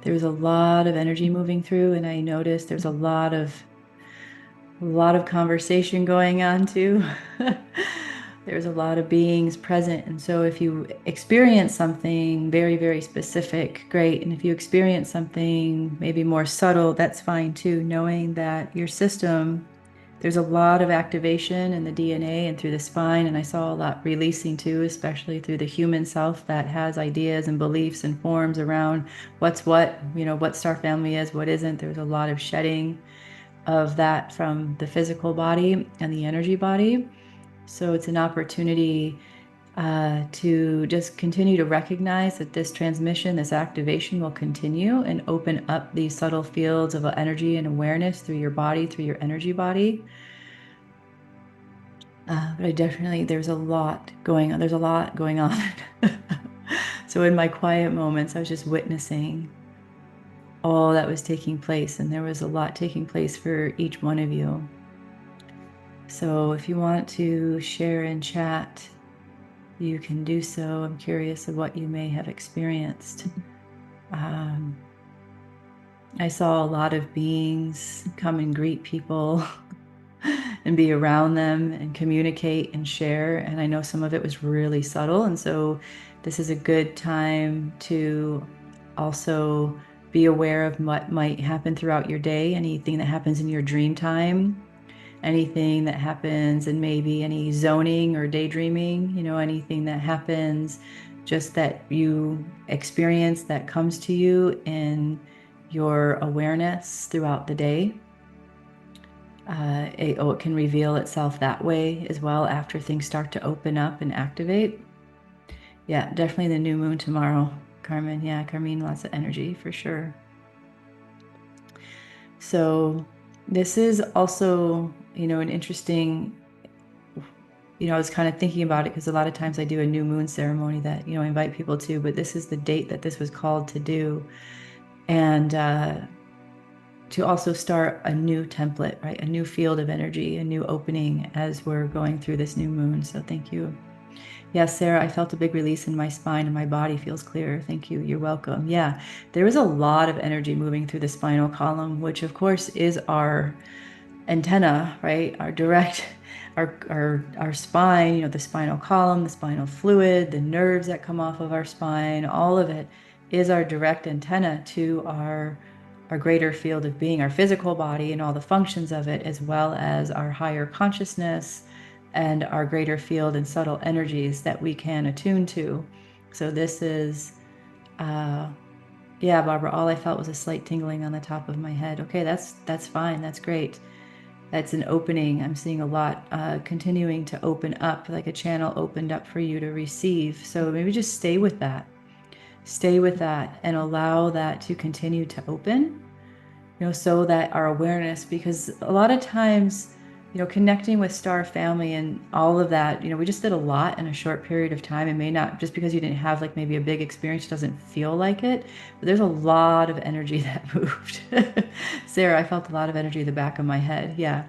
There's a lot of energy moving through, and I noticed there's a lot of conversation going on too. There's a lot of beings present, and so if you experience something very, very specific, great. And if you experience something maybe more subtle, that's fine too, knowing that your system, there's a lot of activation in the DNA and through the spine, and I saw a lot releasing too, especially through the human self that has ideas and beliefs and forms around what's what, what star family is, what isn't. There's a lot of shedding of that from the physical body and the energy body. So it's an opportunity to just continue to recognize that this transmission, this activation will continue and open up these subtle fields of energy and awareness through your body, through your energy body. But there's a lot going on. There's a lot going on. So in my quiet moments, I was just witnessing all that was taking place, and there was a lot taking place for each one of you. So if you want to share in chat, you can do so. I'm curious of what you may have experienced. I saw a lot of beings come and greet people and be around them and communicate and share. And I know some of it was really subtle. And so this is a good time to also be aware of what might happen throughout your day, anything that happens in your dream time, anything that happens in maybe any zoning or daydreaming, anything that happens just that you experience that comes to you in your awareness throughout the day. It can reveal itself that way as well after things start to open up and activate. Yeah, definitely the new moon tomorrow, Carmen. Yeah, Carmen, lots of energy for sure. So this is also, an interesting, I was kind of thinking about it because a lot of times I do a new moon ceremony that, I invite people to, but this is the date that this was called to do. And to also start a new template, right? A new field of energy, a new opening as we're going through this new moon. So thank you. Yes, Sarah, I felt a big release in my spine and my body feels clearer. Thank you. You're welcome. Yeah, there was a lot of energy moving through the spinal column, which of course is our antenna, right? Our direct, our spine, you know, the spinal column, the spinal fluid, the nerves that come off of our spine, all of it is our direct antenna to our greater field of being, our physical body and all the functions of it, as well as our higher consciousness and our greater field and subtle energies that we can attune to. So this is, yeah, Barbara, all I felt was a slight tingling on the top of my head. Okay, that's fine. That's great. That's an opening. I'm seeing a lot continuing to open up, like a channel opened up for you to receive. So maybe just stay with that. Stay with that and allow that to continue to open, you know, so that our awareness, because a lot of times, you know, connecting with star family and all of that, you know, we just did a lot in a short period of time. It may not, just because you didn't have like maybe a big experience, doesn't feel like it, but there's a lot of energy that moved. Sarah, I felt a lot of energy in the back of my head. Yeah.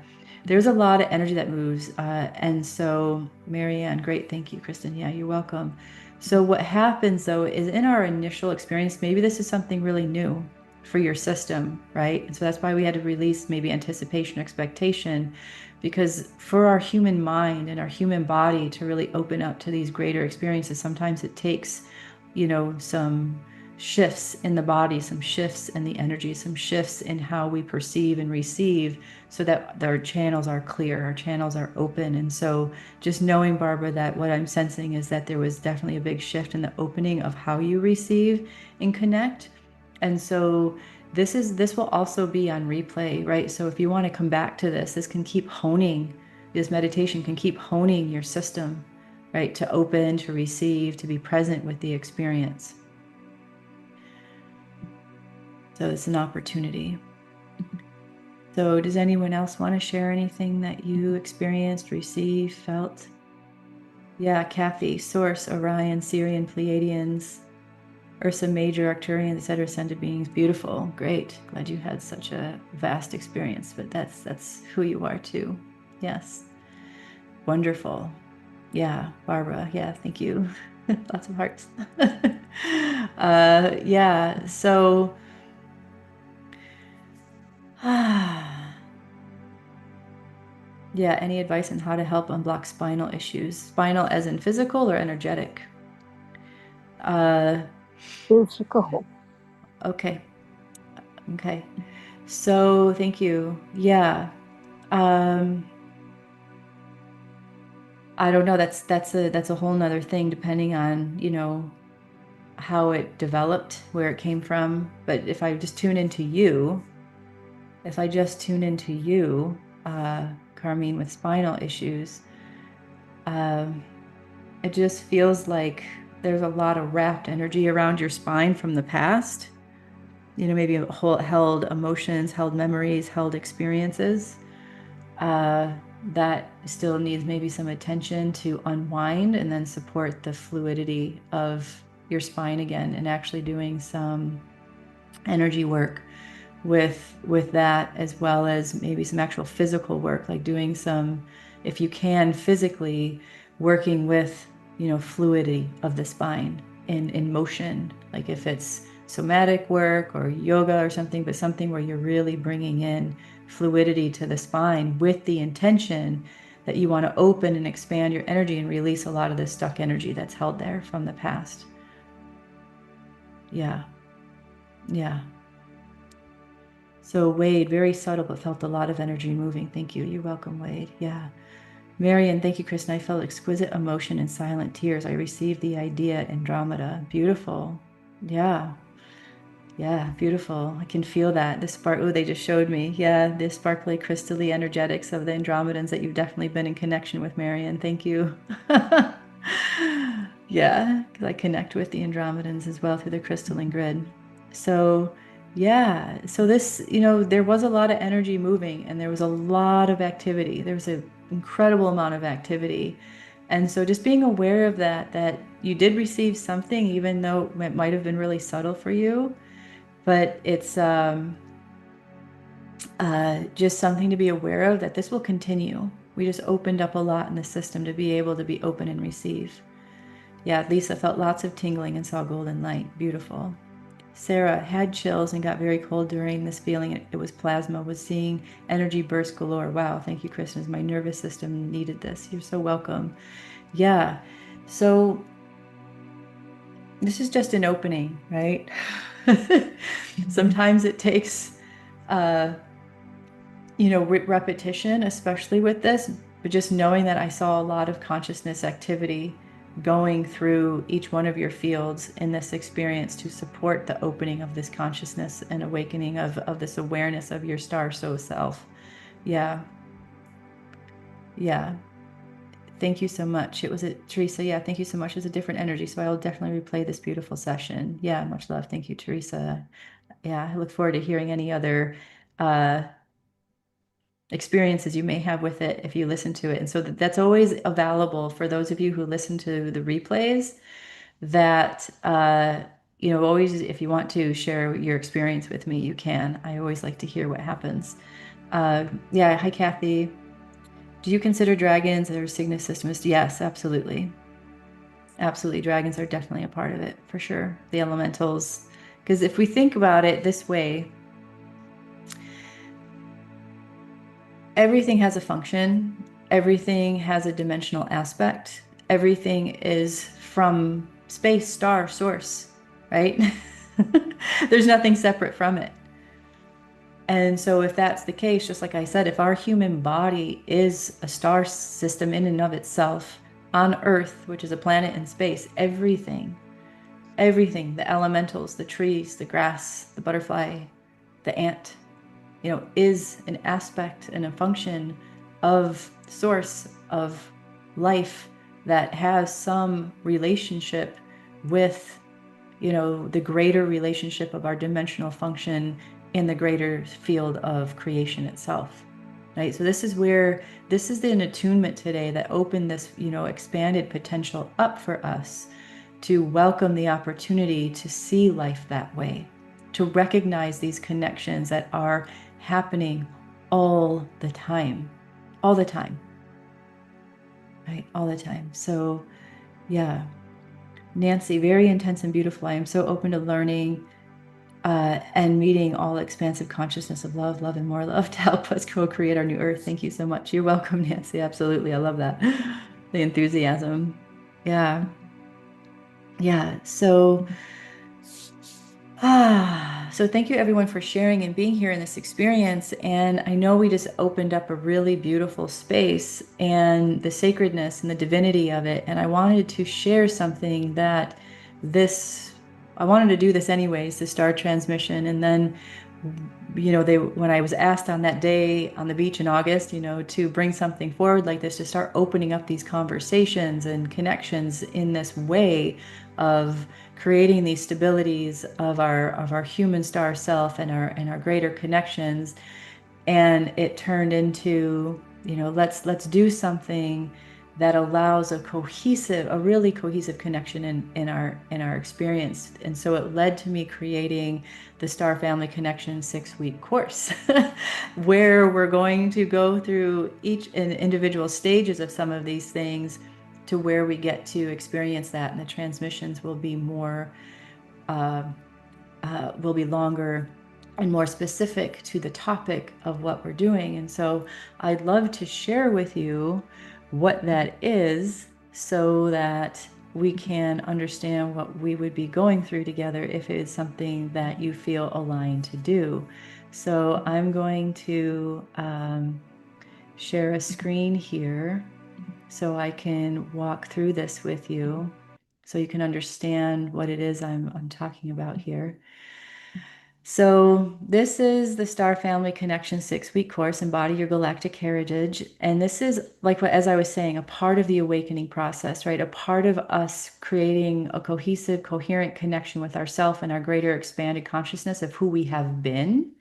There's a lot of energy that moves. And so, Marianne, great. Thank you, Kristen. Yeah, you're welcome. So what happens though is in our initial experience, maybe this is something really new for your system, right? And so that's why we had to release maybe anticipation, expectation, because for our human mind and our human body to really open up to these greater experiences, sometimes it takes, you know, some shifts in the body, some shifts in the energy, some shifts in how we perceive and receive, so that our channels are clear, our channels are open. And so just knowing, Barbara, that what I'm sensing is that there was definitely a big shift in the opening of how you receive and connect. And so this will also be on replay, right? So if you want to come back to this can keep honing, this meditation can keep honing your system, right? To open, to receive, to be present with the experience. So it's an opportunity. So does anyone else want to share anything that you experienced, received, felt? Yeah, Kathy, Source, Orion, Sirian, Pleiadians, Ursa Major, Arcturians, etc., ascended beings. Beautiful. Great. Glad you had such a vast experience, but that's who you are too. Yes. Wonderful. Yeah, Barbara. Yeah, thank you. Lots of hearts. Yeah, so yeah, any advice on how to help unblock spinal issues? Spinal as in physical or energetic? Physical. Okay. Okay. So thank you. Yeah. I don't know. That's a whole nother thing, depending on, you know, how it developed, where it came from. But if I just tune into you, Carmine, with spinal issues, it just feels like there's a lot of wrapped energy around your spine from the past. You know, maybe held emotions, held memories, held experiences. That still needs maybe some attention to unwind and then support the fluidity of your spine again, and actually doing some energy work with that, as well as maybe some actual physical work, like doing some, if you can, physically working with, you know, fluidity of the spine in motion, like if it's somatic work or yoga or something, but something where you're really bringing in fluidity to the spine with the intention that you want to open and expand your energy and release a lot of the stuck energy that's held there from the past. Yeah. Yeah. So Wade, very subtle, but felt a lot of energy moving. Thank you. You're welcome, Wade. Yeah. Marion, thank you, Kristen. I felt exquisite emotion and silent tears. I received the idea, Andromeda. Beautiful. Yeah. Yeah, beautiful. I can feel that. The spark, oh, they just showed me. Yeah, the sparkly, crystally energetics of the Andromedans that you've definitely been in connection with, Marion. Thank you. Yeah, because I connect with the Andromedans as well through the crystalline grid. So, yeah, so this, you know, there was a lot of energy moving and there was a lot of activity. There was an incredible amount of activity. And so just being aware of that you did receive something, even though it might have been really subtle for you, but it's just something to be aware of, that this will continue. We just opened up a lot in the system to be able to be open and receive. Yeah, Lisa felt lots of tingling and saw golden light. Beautiful. Sarah had chills and got very cold during this feeling. It was plasma, was seeing energy burst galore. Wow, thank you, Kristen. My nervous system needed this. You're so welcome. Yeah. So this is just an opening, right? Sometimes it takes repetition, especially with this, but just knowing that I saw a lot of consciousness activity going through each one of your fields in this experience to support the opening of this consciousness and awakening of this awareness of your star soul self. Yeah. Yeah. Thank you so much. It was Teresa. Yeah, thank you so much. It's a different energy. So I'll definitely replay this beautiful session. Yeah, much love. Thank you, Teresa. Yeah, I look forward to hearing any other uh, experiences you may have with it if you listen to it. And so that's always available for those of you who listen to the replays, that always, if you want to share your experience with me, you can. I always like to hear what happens. Yeah, hi Kathy. Do you consider dragons or Cygnus systems? Yes, absolutely. Absolutely. Dragons are definitely a part of it, for sure. The elementals. Because if we think about it this way, everything has a function, everything has a dimensional aspect, everything is from space, star, source, right? There's nothing separate from it. And so, if that's the case, just like I said, if our human body is a star system in and of itself on Earth, which is a planet in space, everything, the elementals, the trees, the grass, the butterfly, the ant, is an aspect and a function of source of life that has some relationship with, the greater relationship of our dimensional function in the greater field of creation itself. Right. So this is an attunement today that opened this, expanded potential up for us to welcome the opportunity to see life that way, to recognize these connections that are happening all the time, right? All the time. So, yeah. Nancy, very intense and beautiful. I am so open to learning and meeting all expansive consciousness of love, love, and more love to help us co-create our new earth. Thank you so much. You're welcome, Nancy. Absolutely. I love that. The enthusiasm. Yeah. Yeah. So thank you everyone for sharing and being here in this experience. And I know we just opened up a really beautiful space and the sacredness and the divinity of it. And I wanted to share something I wanted to do this anyways, the star transmission. And then, when I was asked on that day on the beach in August, to bring something forward like this, to start opening up these conversations and connections in this way of creating these stabilities of our human star self and our greater connections. And it turned into, let's do something that allows a really cohesive connection in our experience. And so it led to me creating the Star Family Connection 6-week course, where we're going to go through each individual stages of some of these things to where we get to experience that. And the transmissions will be longer and more specific to the topic of what we're doing. And so I'd love to share with you what that is, so that we can understand what we would be going through together if it is something that you feel aligned to do. So I'm going to share a screen here so I can walk through this with you, so you can understand what it is I'm talking about here. So this is the Star Family Connection 6-week course, Embody Your Galactic Heritage. And this is, like as I was saying, a part of the awakening process, right? A part of us creating a cohesive, coherent connection with ourself and our greater expanded consciousness of who we have been,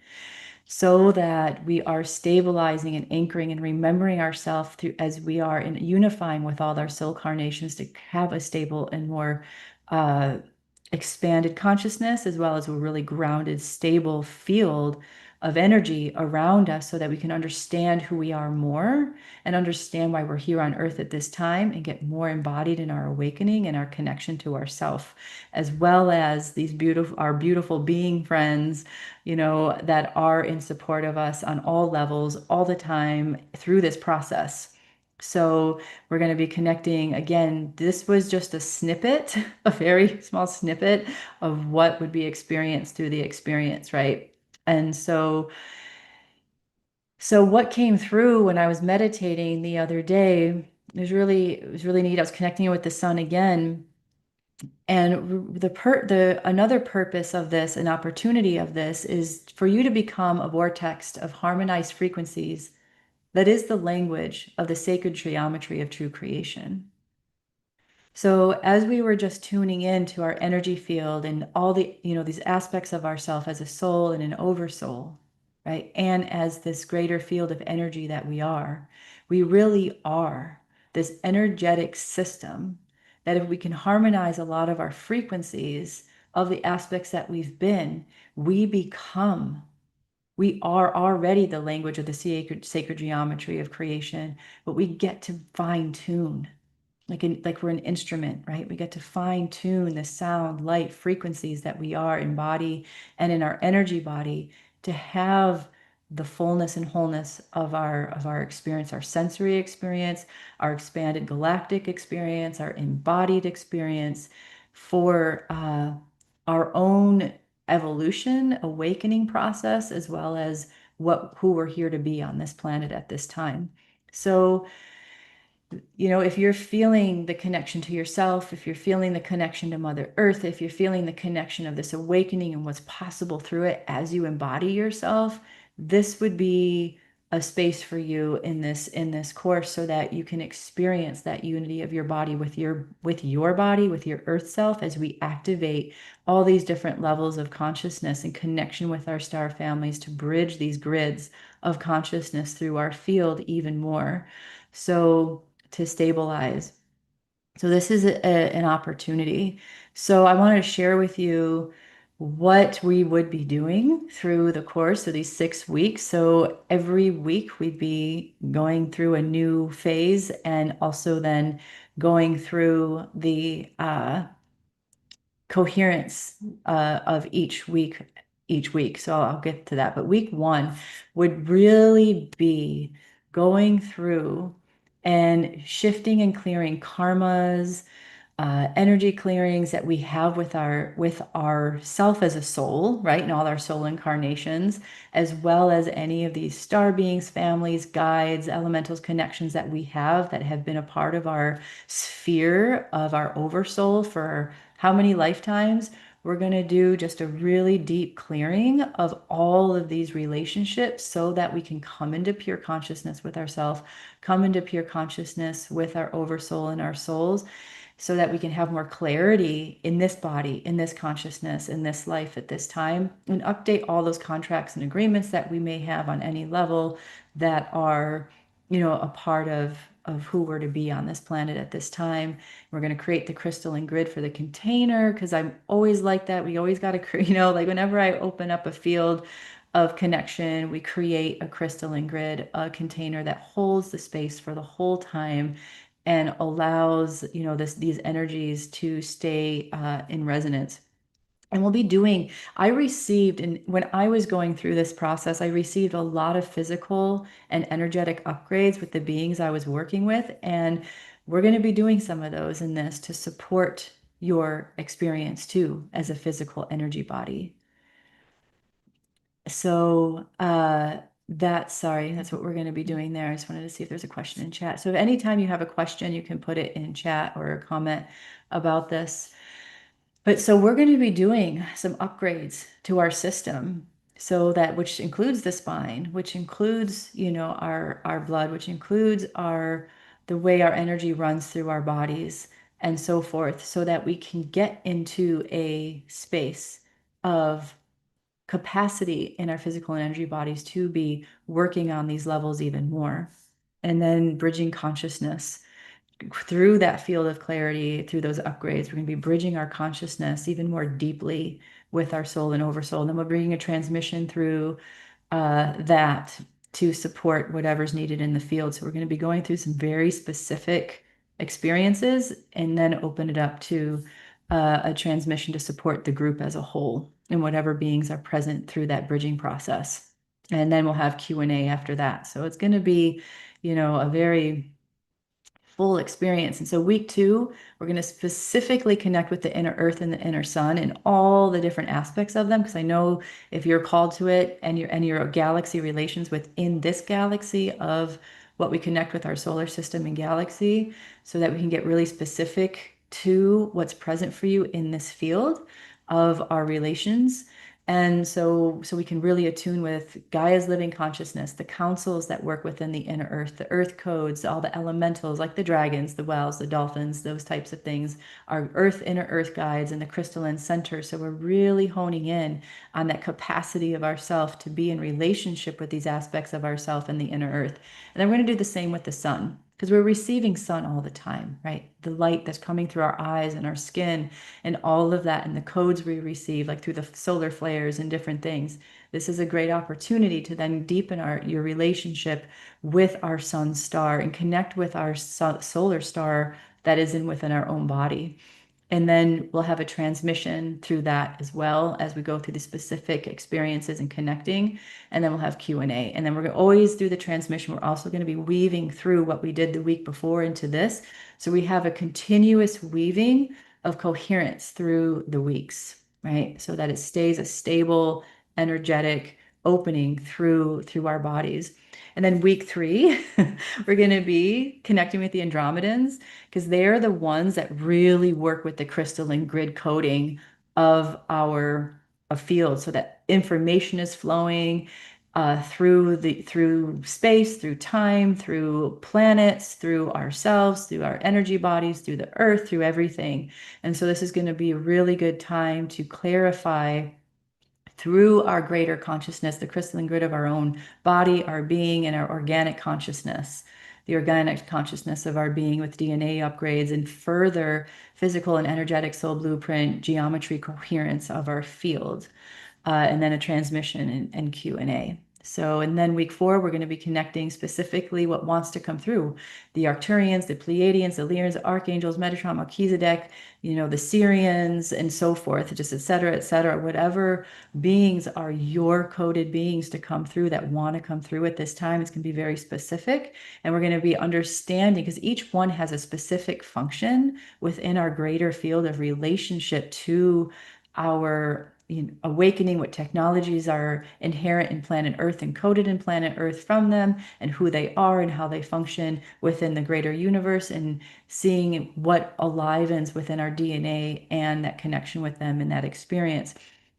so that we are stabilizing and anchoring and remembering ourselves through as we are in unifying with all our soul carnations to have a stable and more expanded consciousness, as well as a really grounded, stable field of energy around us so that we can understand who we are more and understand why we're here on earth at this time and get more embodied in our awakening and our connection to ourself, as well as these our beautiful being friends, that are in support of us on all levels all the time through this process. So we're going to be connecting again. This was just a snippet, a very small snippet of what would be experienced through the experience, right? And so what came through when I was meditating the other day, it was really neat. I was connecting with the sun again. And the another purpose of this, an opportunity of this, is for you to become a vortex of harmonized frequencies that is the language of the sacred geometry of true creation. So as we were just tuning in to our energy field and all the, these aspects of ourself as a soul and an oversoul, right? And as this greater field of energy that we really are this energetic system that if we can harmonize a lot of our frequencies of the aspects that we've been, we are already the language of the sacred geometry of creation, but we get to fine tune like we're an instrument, right? We get to fine tune the sound, light, frequencies that we are in body and in our energy body to have the fullness and wholeness of our experience, our sensory experience, our expanded galactic experience, our embodied experience for our own evolution, awakening process, as well as who we're here to be on this planet at this time. So if you're feeling the connection to yourself, if you're feeling the connection to Mother Earth, if you're feeling the connection of this awakening and what's possible through it as you embody yourself, this would be a space for you in this course so that you can experience that unity of your body with your body, with your earth self, as we activate all these different levels of consciousness and connection with our star families to bridge these grids of consciousness through our field even more. So to stabilize. So this is an opportunity. So I want to share with you what we would be doing through the course of these 6 weeks. So every week we'd be going through a new phase and also then going through the coherence of each week. So I'll get to that. But week one would really be going through and shifting and clearing karmas, energy clearings that we have with our self as a soul, right? And all our soul incarnations, as well as any of these star beings, families, guides, elementals, connections that we have that have been a part of our sphere of our oversoul for how many lifetimes. We're going to do just a really deep clearing of all of these relationships so that we can come into pure consciousness with ourselves, come into pure consciousness with our oversoul and our souls, so that we can have more clarity in this body, in this consciousness, in this life at this time, and update all those contracts and agreements that we may have on any level that are, a part of who we're to be on this planet at this time. We're going to create the crystalline grid for the container because I'm always like that. We always got to create, like whenever I open up a field of connection, we create a crystalline grid, a container that holds the space for the whole time and allows these energies to stay in resonance. And we'll be doing, I received, and when I was going through this process, I received a lot of physical and energetic upgrades with the beings I was working with. And we're going to be doing some of those in this to support your experience too as a physical energy body. So that's what we're going to be doing there. I just wanted to see if there's a question in chat. So if anytime you have a question, you can put it in chat or a comment about this. But so we're going to be doing some upgrades to our system, so that, which includes the spine, which includes, our blood, which includes the way our energy runs through our bodies and so forth, so that we can get into a space of capacity in our physical and energy bodies to be working on these levels even more. And then bridging consciousness through that field of clarity, through those upgrades. We're going to be bridging our consciousness even more deeply with our soul and oversoul. And then we're bringing a transmission through that to support whatever's needed in the field. So we're going to be going through some very specific experiences and then open it up to a transmission to support the group as a whole and whatever beings are present through that bridging process. And then we'll have Q&A after that. So it's going to be, a very full experience. And so week 2, we're going to specifically connect with the inner earth and the inner sun and all the different aspects of them. Because I know if you're called to it and your galaxy relations within this galaxy of what we connect with our solar system and galaxy, so that we can get really specific to what's present for you in this field of our relations. And so we can really attune with Gaia's living consciousness, the councils that work within the inner earth, the earth codes, all the elementals like the dragons, the whales, the dolphins, those types of things, our inner earth guides and the crystalline center. So we're really honing in on that capacity of ourself to be in relationship with these aspects of ourself and the inner earth. And then we're going to do the same with the sun, because we're receiving sun all the time, right? The light that's coming through our eyes and our skin and all of that and the codes we receive, like through the solar flares and different things. This is a great opportunity to then deepen your relationship with our sun star and connect with our solar star that is within our own body. And then we'll have a transmission through that as well as we go through the specific experiences and connecting. And then we'll have Q&A. And then we're going to always do the transmission. We're also going to be weaving through what we did the week before into this. So we have a continuous weaving of coherence through the weeks, right? So that it stays a stable, energetic opening through our bodies. And then week 3, we're going to be connecting with the Andromedans, because they're the ones that really work with the crystalline grid coding of our field, so that information is flowing through space, through time, through planets, through ourselves, through our energy bodies, through the earth, through everything. And so this is going to be a really good time to clarify through our greater consciousness, the crystalline grid of our own body, our being, and our organic consciousness, the organic consciousness of our being with DNA upgrades and further physical and energetic soul blueprint geometry coherence of our field, and then a transmission and Q&A. So, and then week 4, we're going to be connecting specifically what wants to come through. The Arcturians, the Pleiadians, the Lyrians, the Archangels, Metatron, Melchizedek, the Syrians, and so forth, just et cetera, whatever beings are your coded beings to come through that want to come through at this time. It's going to be very specific. And we're going to be understanding, because each one has a specific function within our greater field of relationship to our awakening, what technologies are inherent in planet Earth and coded in planet Earth from them, and who they are and how they function within the greater universe, and seeing what alivens within our DNA and that connection with them in that experience,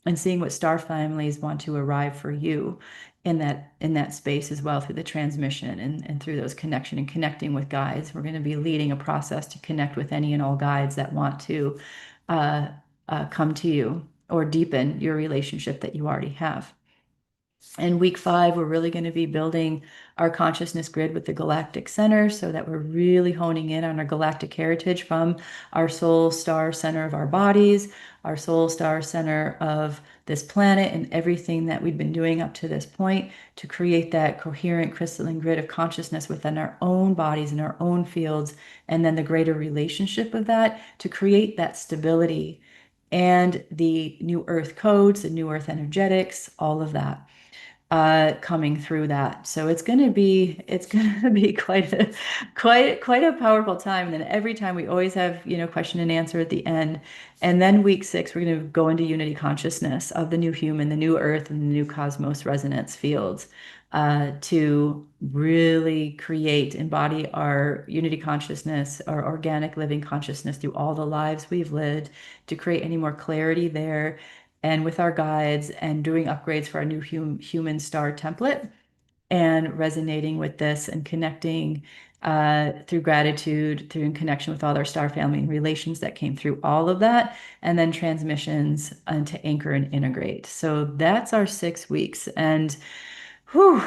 and seeing what star families want to arrive for you in that space as well, through the transmission and through those connection and connecting with guides. We're going to be leading a process to connect with any and all guides that want to come to you or deepen your relationship that you already have. In week 5, we're really going to be building our consciousness grid with the galactic center, so that we're really honing in on our galactic heritage from our soul star center of our bodies, our soul star center of this planet, and everything that we've been doing up to this point to create that coherent crystalline grid of consciousness within our own bodies and our own fields, and then the greater relationship of that to create that stability and the new earth codes, the new earth energetics, all of that coming through that. So it's gonna be quite a powerful time. And then every time we always have, question and answer at the end. And then week 6, we're gonna go into unity consciousness of the new human, the new earth, and the new cosmos resonance fields, to really embody our unity consciousness, our organic living consciousness through all the lives we've lived, to create any more clarity there, and with our guides, and doing upgrades for our new human star template, and resonating with this and connecting through gratitude, through in connection with all our star family and relations that came through all of that, and then transmissions to anchor and integrate. So that's our 6 weeks. And whew,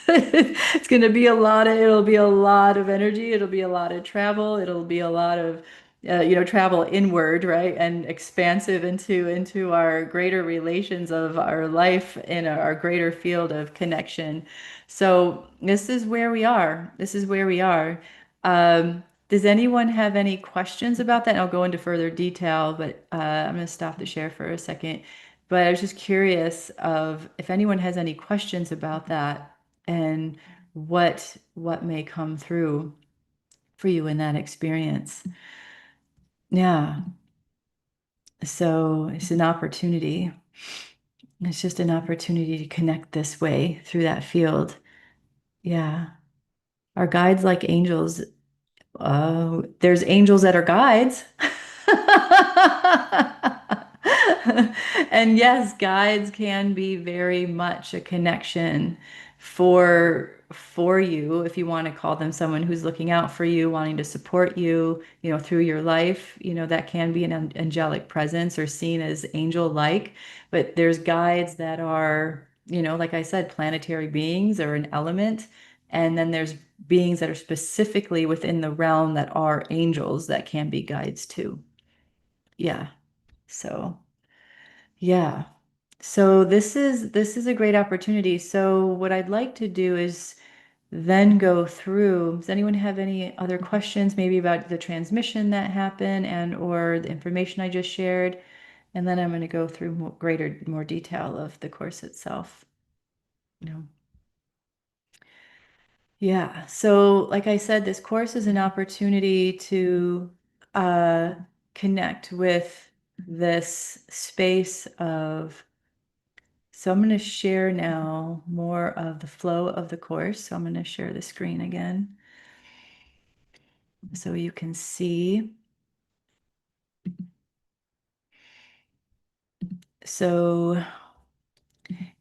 it'll be a lot of energy. It'll be a lot of travel. It'll be a lot of travel inward, right, and expansive into our greater relations of our life in our greater field of connection. So this is where we are. This is where we are. Does anyone have any questions about that? And I'll go into further detail, but I'm going to stop the share for a second. But I was just curious of if anyone has any questions about that and what may come through for you in that experience. Yeah. So it's an opportunity. It's just an opportunity to connect this way through that field. Yeah. Our guides like angels. There's angels that are guides. And yes, guides can be very much a connection for you if you want to call them someone who's looking out for you, wanting to support you, through your life. That can be an angelic presence or seen as angel-like. But there's guides that are, like I said, planetary beings or an element. And then there's beings that are specifically within the realm that are angels that can be guides too. Yeah. So, yeah. So this is a great opportunity. So what I'd like to do is then go through. Does anyone have any other questions, maybe about the transmission that happened and or the information I just shared? And then I'm going to go through more detail of the course itself. You know. Yeah. So, like I said, this course is an opportunity to uh, connect with this space of. So, I'm going to share now more of the flow of the course. So, I'm going to share the screen again so you can see. So,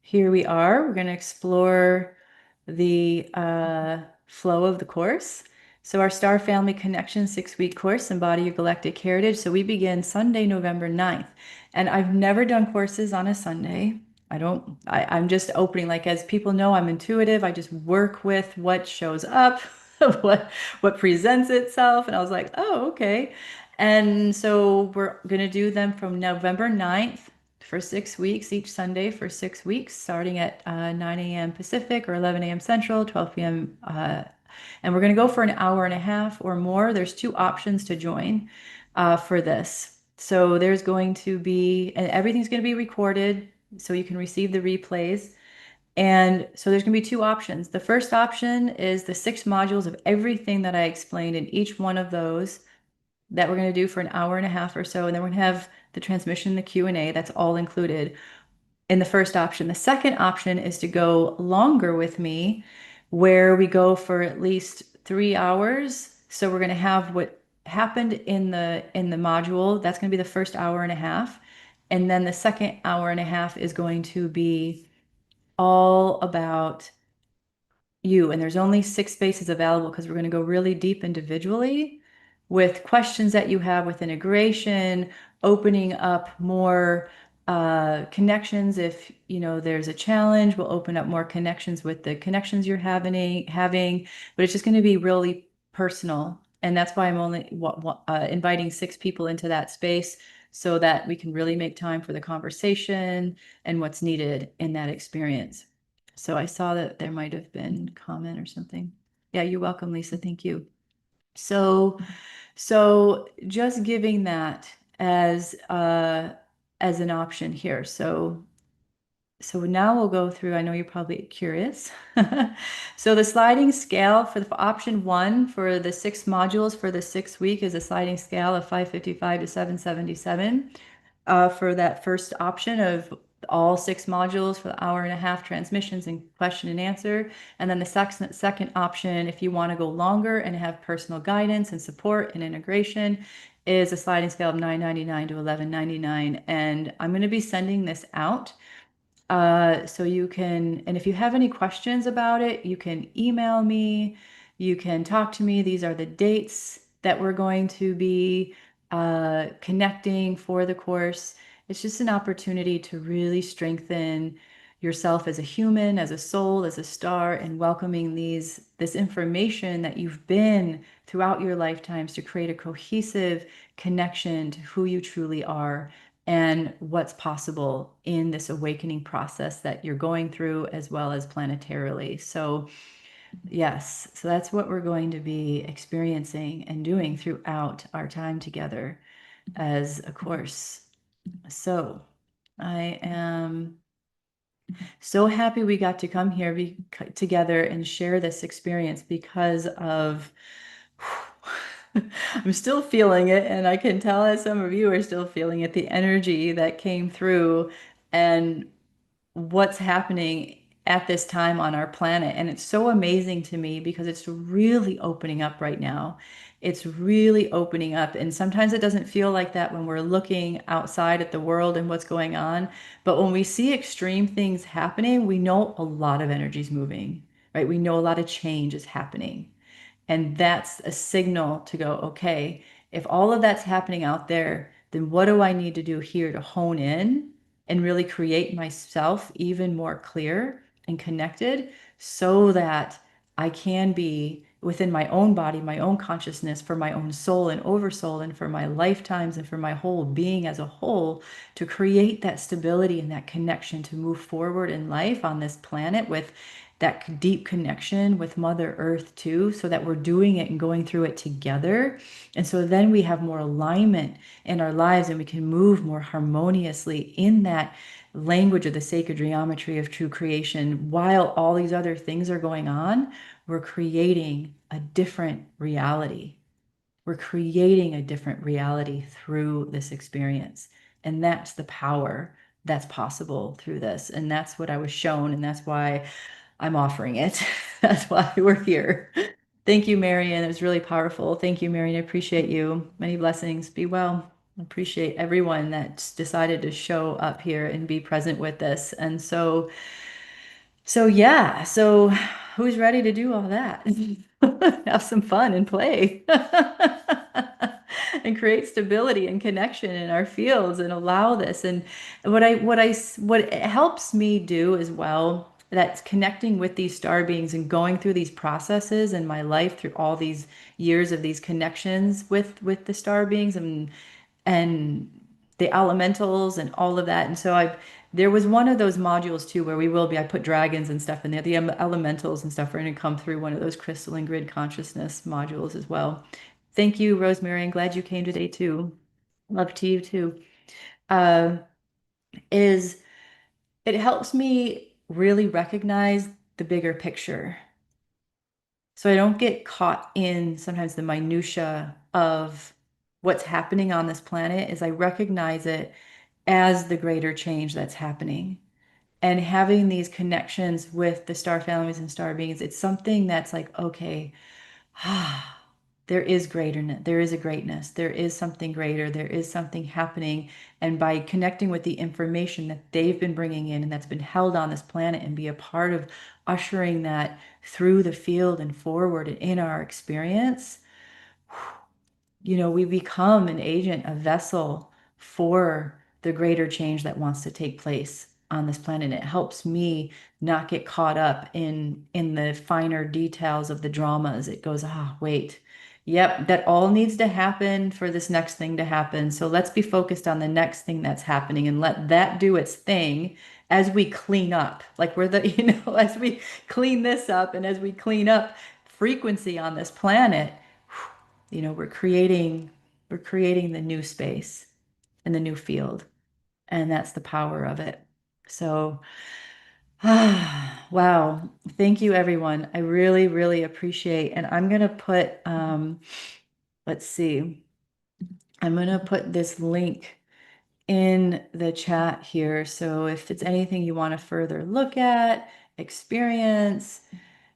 here we are. We're going to explore the flow of the course. So our Star Family Connection 6-week course, Embody Your Galactic Heritage. So we begin Sunday, November 9th. And I've never done courses on a Sunday. I'm just opening, like, as people know, I'm intuitive. I just work with what shows up, what presents itself. And I was like, oh, okay. And so we're going to do them from November 9th for 6 weeks, each Sunday for 6 weeks, starting at 9 a.m. Pacific or 11 a.m. Central, 12 p.m. And we're going to go for an hour and a half or more. There's two options to join for this. So there's going to be, and everything's going to be recorded so you can receive the replays. And so there's going to be two options. The first option is the 6 modules of everything that I explained in each one of those that we're going to do for an hour and a half or so. And then we're going to have the transmission, the Q&A, that's all included in the first option. The second option is to go longer with me, where we go for at least 3 hours. So we're going to have what happened in the module. That's going to be the first hour and a half. And then the second hour and a half is going to be all about you. And there's only 6 spaces available because we're going to go really deep individually with questions that you have with integration, opening up more connections. If there's a challenge, we'll open up more connections with the connections you're having, but it's just going to be really personal. And that's why I'm only inviting 6 people into that space so that we can really make time for the conversation and what's needed in that experience. So I saw that there might have been comment or something. Yeah, you're welcome, Lisa. Thank you. So just giving that as an option here. So now we'll go through. I know you're probably curious. So the sliding scale for the option 1 for the 6 modules for the 6 week is a sliding scale of 555 to 777. For that first option of all 6 modules for the hour and a half transmissions and question and answer. And then the second option, if you want to go longer and have personal guidance and support and integration, is a sliding scale of 999 to 1199. And I'm going to be sending this out. So you can, and if you have any questions about it, you can email me, you can talk to me. These are the dates that we're going to be connecting for the course. It's just an opportunity to really strengthen yourself as a human, as a soul, as a star, and welcoming this information that you've been throughout your lifetimes to create a cohesive connection to who you truly are and what's possible in this awakening process that you're going through, as well as planetarily. So yes, so that's what we're going to be experiencing and doing throughout our time together as a course. So I am so happy we got to come here together and share this experience because of I'm still feeling it, and I can tell that some of you are still feeling it, the energy that came through and what's happening at this time on our planet. And it's so amazing to me because it's really opening up right now. It's really opening up. And sometimes it doesn't feel like that when we're looking outside at the world and what's going on. But when we see extreme things happening, we know a lot of energy is moving, right? We know a lot of change is happening. And that's a signal to go, okay, if all of that's happening out there, then what do I need to do here to hone in and really create myself even more clear and connected so that I can be within my own body, my own consciousness, for my own soul and oversoul, and for my lifetimes and for my whole being as a whole, to create that stability and that connection to move forward in life on this planet with that deep connection with Mother Earth too, so that we're doing it and going through it together. And so then we have more alignment in our lives and we can move more harmoniously in that language of the sacred geometry of true creation. While all these other things are going on, we're creating a different reality. We're creating a different reality through this experience. And that's the power that's possible through this. And that's what I was shown. And that's why I'm offering it. That's why we're here. Thank you, Marion. It was really powerful. Thank you, Marion. I appreciate you. Many blessings. Be well. I appreciate everyone that's decided to show up here and be present with us. And so yeah, so who's ready to do all that? Have some fun and play and create stability and connection in our fields and allow this. And what it helps me do as well, that's connecting with these star beings and going through these processes in my life through all these years of these connections with the star beings and the elementals and all of that. And so there was one of those modules too where I put dragons and stuff in there. The elementals and stuff are going to come through one of those crystal and grid consciousness modules as well. Thank you, Rosemary. I'm glad you came today too. Love to you too. Uh, is it helps me really recognize the bigger picture. So I don't get caught in sometimes the minutia of what's happening on this planet, as I recognize it as the greater change that's happening. And having these connections with the star families and star beings, it's something that's like, okay, there is greaterness, there is a greatness, there is something greater, there is something happening. And by connecting with the information that they've been bringing in and that's been held on this planet and be a part of ushering that through the field and forward and in our experience, we become an agent, a vessel for the greater change that wants to take place on this planet. It helps me not get caught up in the finer details of the dramas. It goes, wait, yep, that all needs to happen for this next thing to happen. So let's be focused on the next thing that's happening and let that do its thing as we clean up. Like as we clean this up and as we clean up frequency on this planet, we're creating the new space and the new field, and that's the power of it. So wow, thank you everyone. I really really appreciate. And I'm going to put let's see, I'm going to put this link in the chat here, so if it's anything you want to further look at, experience,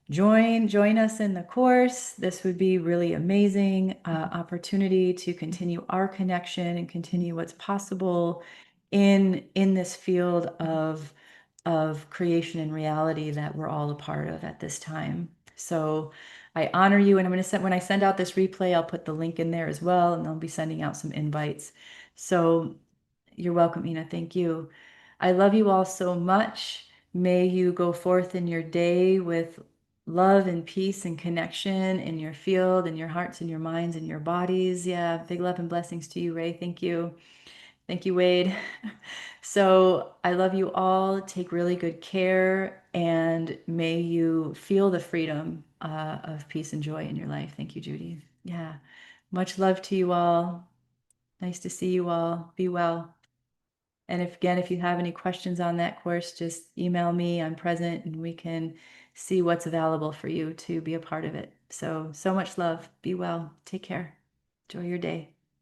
join us in the course. This would be really amazing opportunity to continue our connection and continue what's possible in this field of creation and reality that we're all a part of at this time. So I honor you, and I'm going to send, when I send out this replay, I'll put the link in there as well, and I'll be sending out some invites. So you're welcome, Ina. Thank you. I love you all so much. May you go forth in your day with love and peace and connection in your field, in your hearts and your minds and your bodies. Yeah, big love and blessings to you, Ray. Thank you. Thank you, Wade. So I love you all. Take really good care, and may you feel the freedom of peace and joy in your life. Thank you, Judy. Yeah. Much love to you all. Nice to see you all. Be well. And if you have any questions on that course, just email me. I'm present and we can see what's available for you to be a part of it. So much love. Be well. Take care. Enjoy your day.